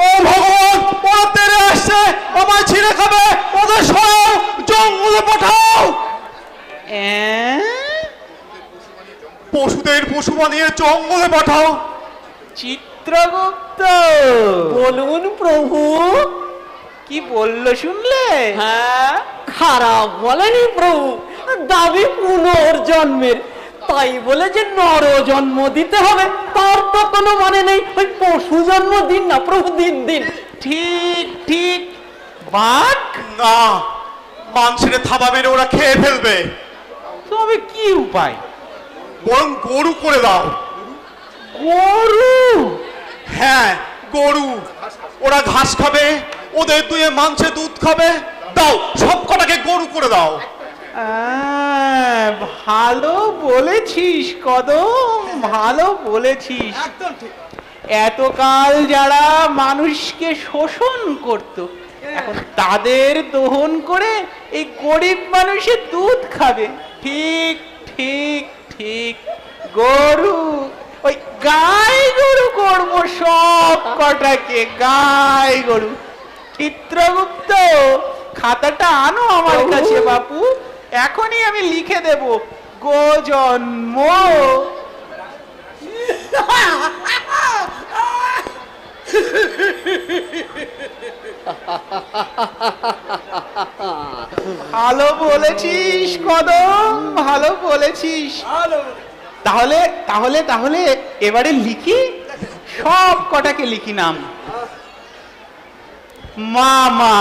ও ভগবান, ওরা তেরে আসছে, আমায় ছিঁড়ে খাবে, ওদের সরাও, জঙ্গলে পাঠাও। পশুদের পশু বানিয়ে জঙ্গলে পাঠাও। চিত্রগুপ্ত বলুন প্রভু। কি বললো শুনলে? হ্যাঁ, খারাপ বলেনি প্রভু। দাবি পুনর্জন্মের, তাই বলে যে নর জন্ম দিতে হবে তার তো কোনো মানে নেই, ওই পশু জন্ম দিন না প্রভু, দিন দিন। ঠিক ঠিক, বাঘ না, মাংসের থাবা মেরে ওরা খেয়ে ফেলবে। তবে কি উপায়? বরং গরু করে দাও। গরু? হ্যাঁ, গরু। ওরা ঘাস খাবে, ওদের দুয়ে মাংসে দুধ খাবে। দাও, সব কটাকে গরু করে দাও। ভালো বলেছিস কদম, ভালো বলেছিস। একদম ঠিক। এতকাল যারা মানুষকে শোষণ করত, এখন তাদের দহন করে এই গরিব মানুষের দুধ খাবে। ঠিক ঠিক ঠিক, গরু, ওই গাই গরু করবো সব কটাকে, গাই গরু। চিত্রগুপ্ত, খাতাটা আনো আমার কাছে বাপু, এখনই আমি লিখে দেব গো জন্ম। ভালো বলেছিস কদম, ভালো বলেছিস। তাহলে তাহলে তাহলে এবারে লিখি, সব কটাকে লিখি নাম। মামা,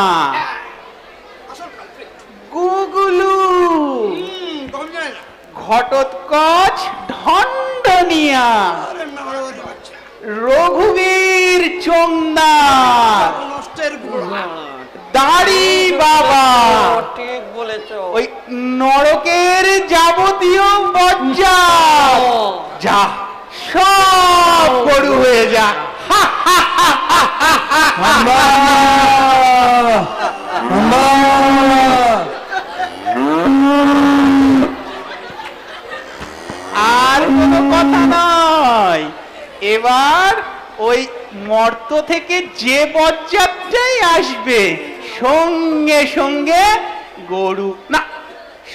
গুগুলু, ঘটোৎকচ ঢন্ডনিয়া, রঘুবীর চোমদার, দাড়ি বাবা, ঠিক বলেছো। ওই নরকের যাবতীয় বজ্জাত, যা সব গরু হয়ে যা। আর কোনো কথা নয়, এবার ওই মর্ত থেকে যে বজ্জাতটাই আসবে সঙ্গে সঙ্গে গরু, না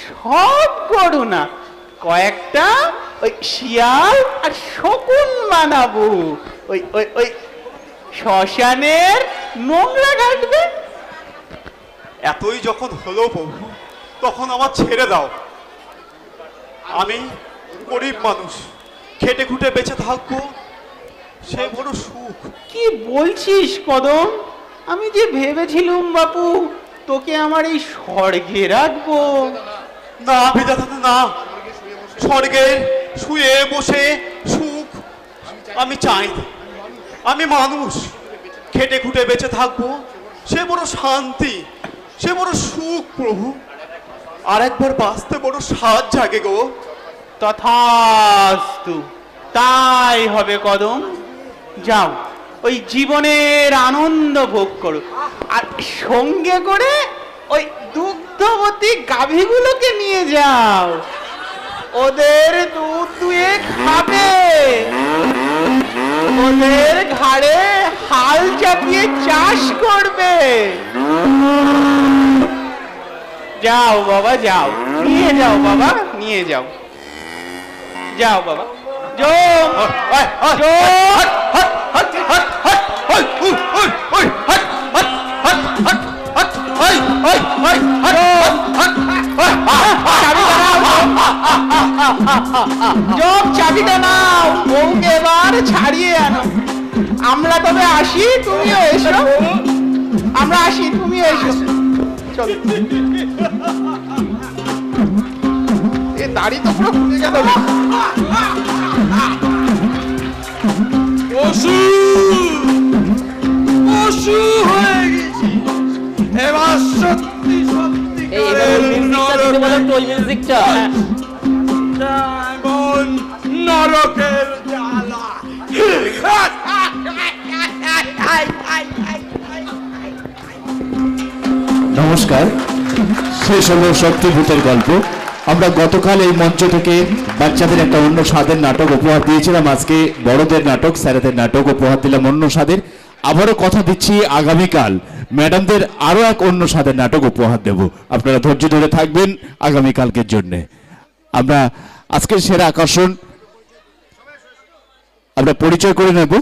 সব গরু না, কয়েকটা ওই শিয়াল আর শকুন বানাবো। ওই ওই ওই শ্মশানের নোংরা ঘাটবে। এতই যখন হলো প্রভু, তখন আমার ছেড়ে দাও। আমি গরিব মানুষ, খেটে খুটে বেঁচে থাকবো, সে বড় সুখ। কি বলছিস কদম? আমি যে ভেবেছিলুম বাপু তোকে আমার এই স্বর্গে রাখবো। না বিধাতা, না, স্বর্গে শুয়ে বসে সুখ আমি চাই না। আমি মানুষ, খেটে খুটে বেঁচে থাকবো, সে বড় শান্তি, সে বড় সুখ প্রভু। আর একবার বাঁচতে বড় সাজ জাগে গো। তথাস্তু, তাই হবে কদম। যাও, ওই জীবনের আনন্দ ভোগ করো, আর সঙ্গে করে ওই দুগ্ধবতী গাভীগুলোকে নিয়ে যাও, ওদের দুধ দুয়ে খাবে, ওদের ঘাড়ে হাল চাপিয়ে চাষ করবে। যাও বাবা, যাও, নিয়ে যাও বাবা, নিয়ে যাও, যাও বাবা। চাবিটা নাও, বউকে এবার ছাড়িয়ে আনো। আমরা তবে আসি, তুমিও এসো। আমরা আসি, তুমিও এসো। চলো, এ দাড়ি তো পুরো ফুলে গেল। পশু পশু হয়ে গেছি এবার, সত্যি সত্যি মিউজিকটা যেমন নরকের জ্বালা। নমস্কার, শেষ হলো শক্তিভূতের গল্প। আমরা গতকাল এই মঞ্চ থেকে বাচ্চাদের একটা অন্য স্বাদের নাটক উপহার দিয়েছিলাম, আজকে বড়দের নাটক, স্যারেদের নাটক উপহার দিলাম অন্য স্বাদের। আবারও কথা দিচ্ছি, আগামীকাল ম্যাডামদের আরো এক অন্য স্বাদের নাটক উপহার দেব। আপনারা ধৈর্য ধরে থাকবেন আগামীকালকের জন্য। আমরা আজকের সেরা আকর্ষণ আমরা পরিচয় করে নেব,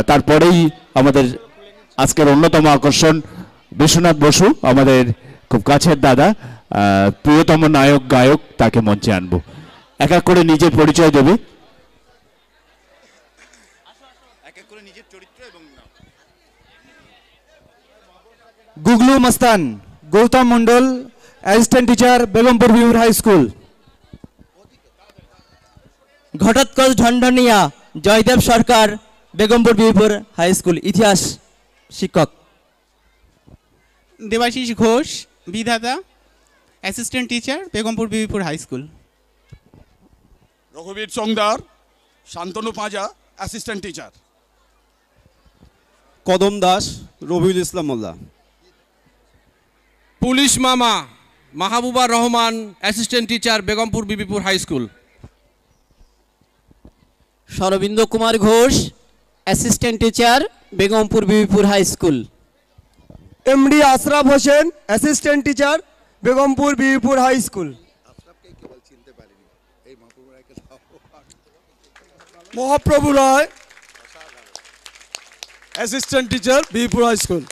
তারপরেই আমাদের আজকের অন্যতম আকর্ষণ বিশ্বনাথ বসু, আমাদের খুব কাছের দাদা, প্রিয়তম নায়ক গায়ক, তাকে মঞ্চে আনবো। এক এক করে নিজের পরিচয় দেবে। গুগলু মস্তান, গৌতম মন্ডল, অ্যাসিস্ট্যান্ট টিচার, বেগমপুর বিউর হাই স্কুল। ঘটোৎকচ ঢন্ডনিয়া, জয়দেব সরকার, বেগমপুর বিউর হাই স্কুল, ইতিহাস শিক্ষক। দেবাশিস ঘোষ, বিধাতা, assistant teacher, Begumpur Bibipur high school. Raghubir Chongdar, Santanu Panja, assistant teacher. Kadam Das, Rabiul Islam Molla. Police মামা, Mahbuba Rahman, assistant teacher, Begumpur Bibipur high school. Sharabinda Kumar Ghosh, assistant teacher, Begumpur Bibipur high school. MD Ashraf Hossain, assistant teacher, Begumpur Bibipur high school. Mahaprabhu রায়, অ্যাসিস্ট্যান্ট টিচার, বিবিপুর হাই স্কুল।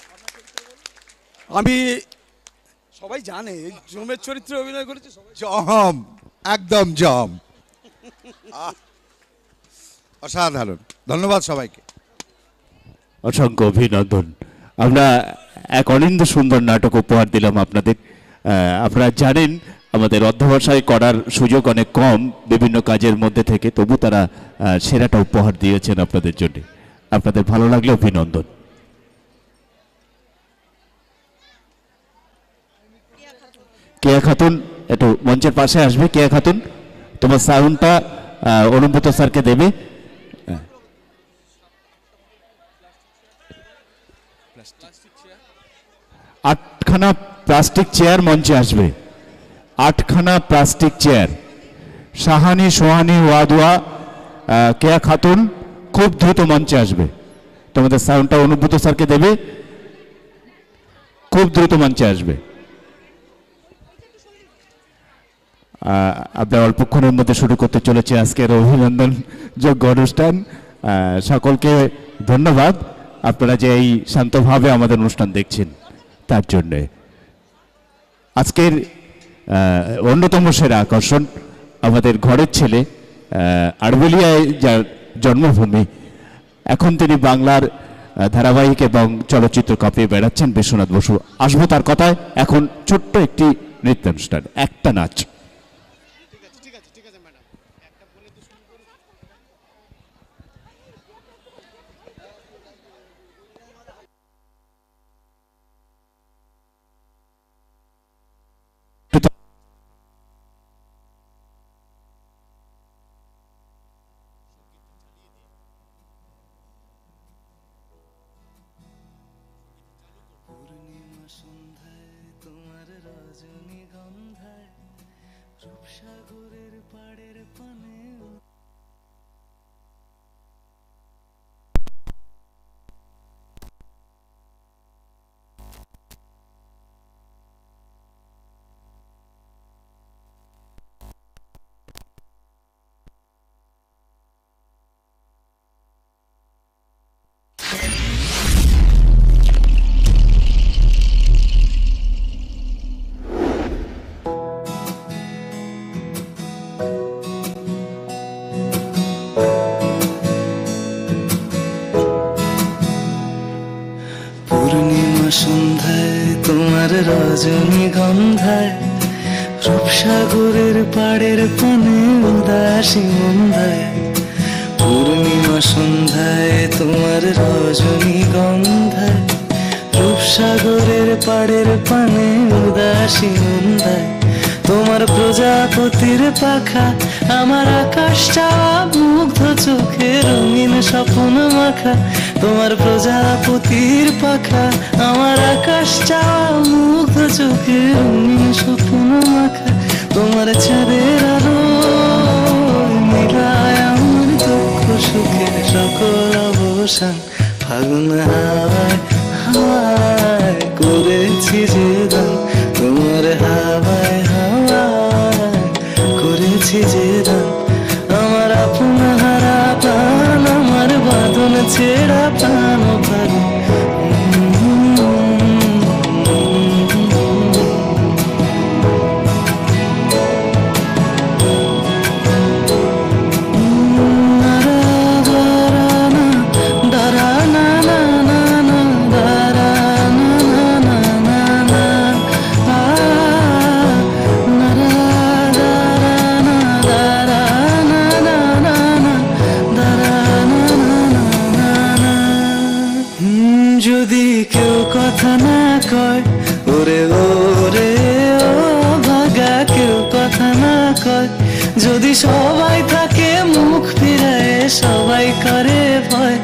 আমি সবাই জানে জমের চরিত্রে অভিনয় করেছি। জম, একদম জম। অসাধারণ, ধন্যবাদ সবাইকে। অসংখ্য অভিনন্দন। আমরা এক অনিন্দ সুন্দর নাটক উপহার দিলাম আপনাদের। আপনারা জানেন আমাদের অধ্যবসায় করার সুযোগ অনেক কম বিভিন্ন কাজের মধ্যে থেকে, তবু তারা সেরাটা উপহার দিয়েছেন আপনাদের জন্য। আপনাদের ভালো লাগলে অভিনন্দন। কেয়া খাতুন একটু মঞ্চের পাশে আসবে। কেয়া খাতুন, তোমার সাউন্ডটা অনুব্রত স্যারকে দেবে। আটখানা প্লাস্টিক চেয়ার মঞ্চে আসবে, আটখানা প্লাস্টিক চেয়ার। সাহানি, সোহানি, ওয়াদুয়া, কেয়া খাতুন খুব দ্রুত মঞ্চে আসবে। তোমাদের সাউন্ডটা অনুব্রত স্যারকে দেবে, খুব দ্রুত মঞ্চে আসবে। আমরা অল্পক্ষণের মধ্যে শুরু করতে চলেছি আজকের অভিনন্দন যোগ্য অনুষ্ঠান। সকলকে ধন্যবাদ আপনারা যে এই শান্তভাবে আমাদের অনুষ্ঠান দেখছেন তার জন্যে। আজকের অন্যতম সেরা আকর্ষণ আমাদের ঘরের ছেলে, আড়বেলিয়ায় যার জন্মভূমি, এখন তিনি বাংলার ধারাবাহিক এবং চলচ্চিত্র কাঁপিয়ে বেড়াচ্ছেন, বিশ্বনাথ বসু। আসবো তার কথায়। এখন ছোট্ট একটি নৃত্যানুষ্ঠান, একটা নাচ। সন্ধ্যায় তোমার রজনীগন্ধায়, রূপসাগরের পাড়ের পানে উদাসী মন্দায়। পূর্ণিমা সন্ধ্যায় তোমার রজনীগন্ধায়, রূপসাগরের পাড়ের পানে উদাসী মন্দায়। তোমার প্রজাপতির পাখা, আমার আকাশটা মুগ্ধ চোখে রঙিন স্বপ্ন মাখা। তোমার প্রজাপতির পাখা, আমার আকাশটা মুগ্ধ চোখে রঙিন স্বপ্ন মাখা। তোমার চাঁদের আলো মিলায় আমার দুঃখ সুখের সকল অবসান। ফাগুন হাওয়ায় হাওয়ায় করেছি যে দান, তোমার হাওয়ায় হাওয়ায় করেছি যে দান। আমার আপন হারা প্রাণ, আমার বাঁধন ছেড়া প্রাণ পারি। যদি কেউ কথা না কয়, ওরে ওরে ও ভাগা কেউ কথা না কয়, যদি সবাই থাকে মুখ ফিরায় সবাই করে ভয়,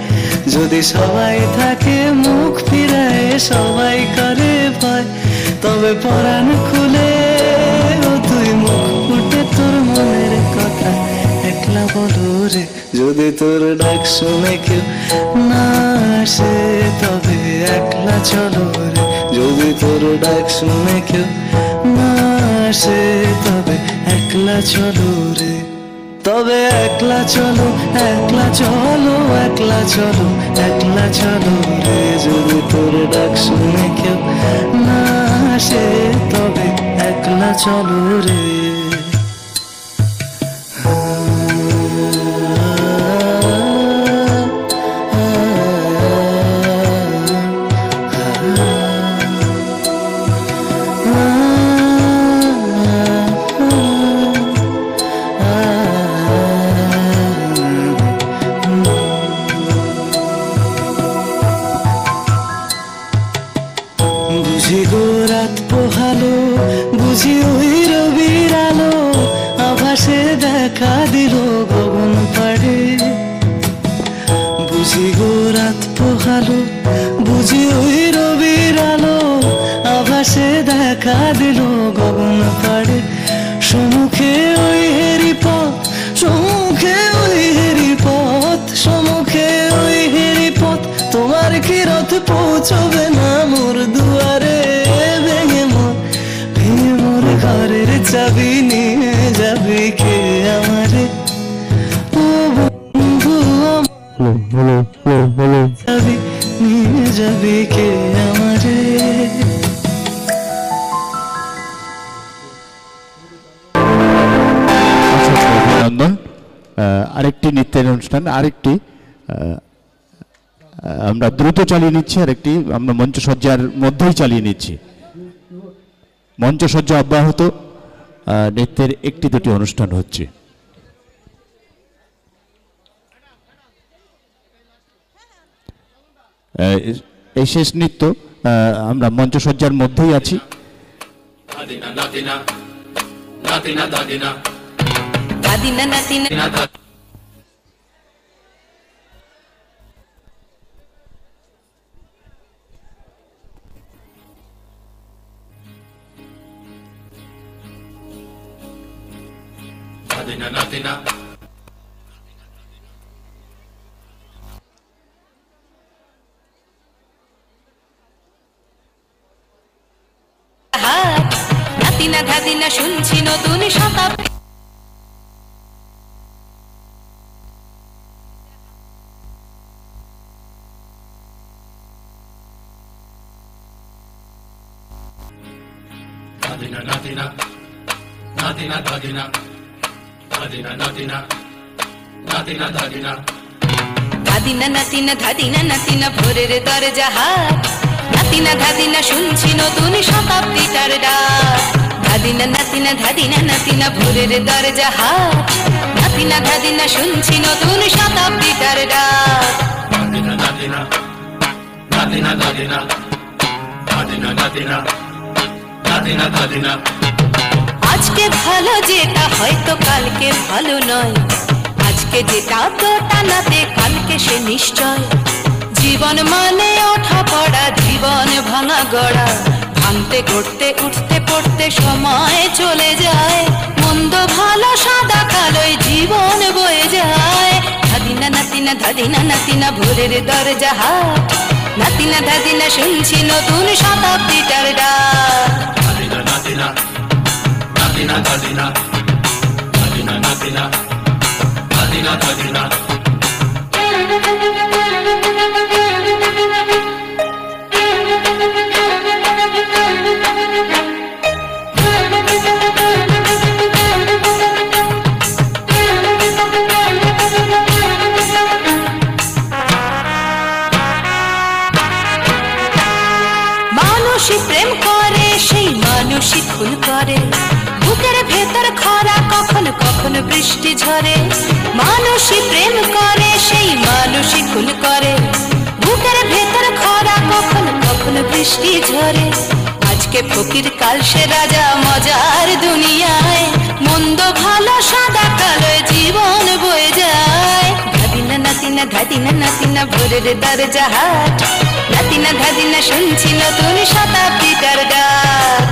যদি সবাই থাকে মুখ ফিরায় সবাই করে ভয়, তবে পরাণ খুলে ও তুই মুখ ফুটে তোর মনের কথা একলা বলো রে। যদি তোর ডাক শুনে কেউ না আসে তবে একলা চলো রে, যদি তোর ডাক শুনে কেউ না আসে তবে একলা চলো রে, তবে একলা চলো একলা চলো একলা চলো একলা চলো রে, যদি তোর ডাক শুনে কেউ না আসে তবে একলা চলো রে। বুঝি গো রাত পোহালো, বুঝি ওই রবির আলো আভাসে দেখা দিল গগন পাড়ে, বুঝি গো রাত পোহালো, বুঝি ওই রবির আলো আভাসে দেখা দিল গগন পাড়ে, সম্মুখে ওই হেরি পথ, সম্মুখে ওই হেরি পথ, সম্মুখে ওই হেরি পথ, তোমার কি রথ পৌঁছবে না মোর দুয়ারে, ভেঙে মোর ঘরের চাবি নিয়ে যাবি কে আমারে, ও বন্ধু চাবি নিয়ে যাবি কে আমারে। অভিনন্দন। আরেকটি নৃত্যের অনুষ্ঠান, আরেকটি আমরা দ্রুত চালিয়ে নিচ্ছি, আরেকটি আমরা মঞ্চসজ্জার মধ্যেই চালিয়ে নিচ্ছি। মঞ্চসজ্জা অব্যাহত, নৃত্যের একটি দুটি অনুষ্ঠান হচ্ছে। এই শেষ নৃত্য, আমরা মঞ্চসজ্জার মধ্যেই আছি। নাতিনা ধাদিনা শুনছি নতুন শতাব্দী, ধাদিনা নাতিনা ধাদিনা নাতিনা ভোরের দরজা হাত, নাতিনা ধাদিনা শুনছি নতুন শতাব্দীটার ডাক, ধাদিনা নাতিনা ধাদিনা নাতিনা ভোরের দরজা হাত, নাতিনা ধাদিনা শুনছি নতুন শতাব্দীটার ডাক, নাতিনা নাতিনা নাতিনা ধাদিনা ধাদিনা নাতিনা নাতিনা ধাদিনা। আজকে ভালো যেটা হয়তো কালকে ভালো নয়, আজকে যেটা তো টানাতে কালকে সে নিশ্চয়, জীবন মানে ওঠা পড়া, জীবন ভাঙা গড়া, ভাঙতে গড়তে উঠতে পড়তে সময় চলে যায়, মন্দ ভালো সাদা কালোয় জীবন বয়ে যায়, ধাদিনা নাতিনা ধাদিনা নাতিনা ভোরের দরজা হাট, নাতিনা ধাদিনা শুনছি নতুন শতাব্দীটার ডাক, নাতিনা নাতিনা নাতিনা ধাদিনা ধাদিনা নাতিনা নাতিনা ধাদিনা। প্রেম করে সেই মানুষই খুন করে, বুকের ভেতর খরা কখনো কখনো বৃষ্টি ঝরে, মানুষই প্রেম করে সেই মানুষই খুন করে, বুকের ভেতর খরা কখনো কখনো বৃষ্টি ঝরে, আজকে ফকির কাল সে রাজা মজার দুনিয়ায়, মন্দ ভালো সাদা কালো জীবন বয়ে যায়। ধাদিনা নাতিনা ধাদিনা নাতিনা ভোরের দরজা হাট, নাতিনা ধাদিনা শুনছি নতুন শতাব্দীটার ডাক।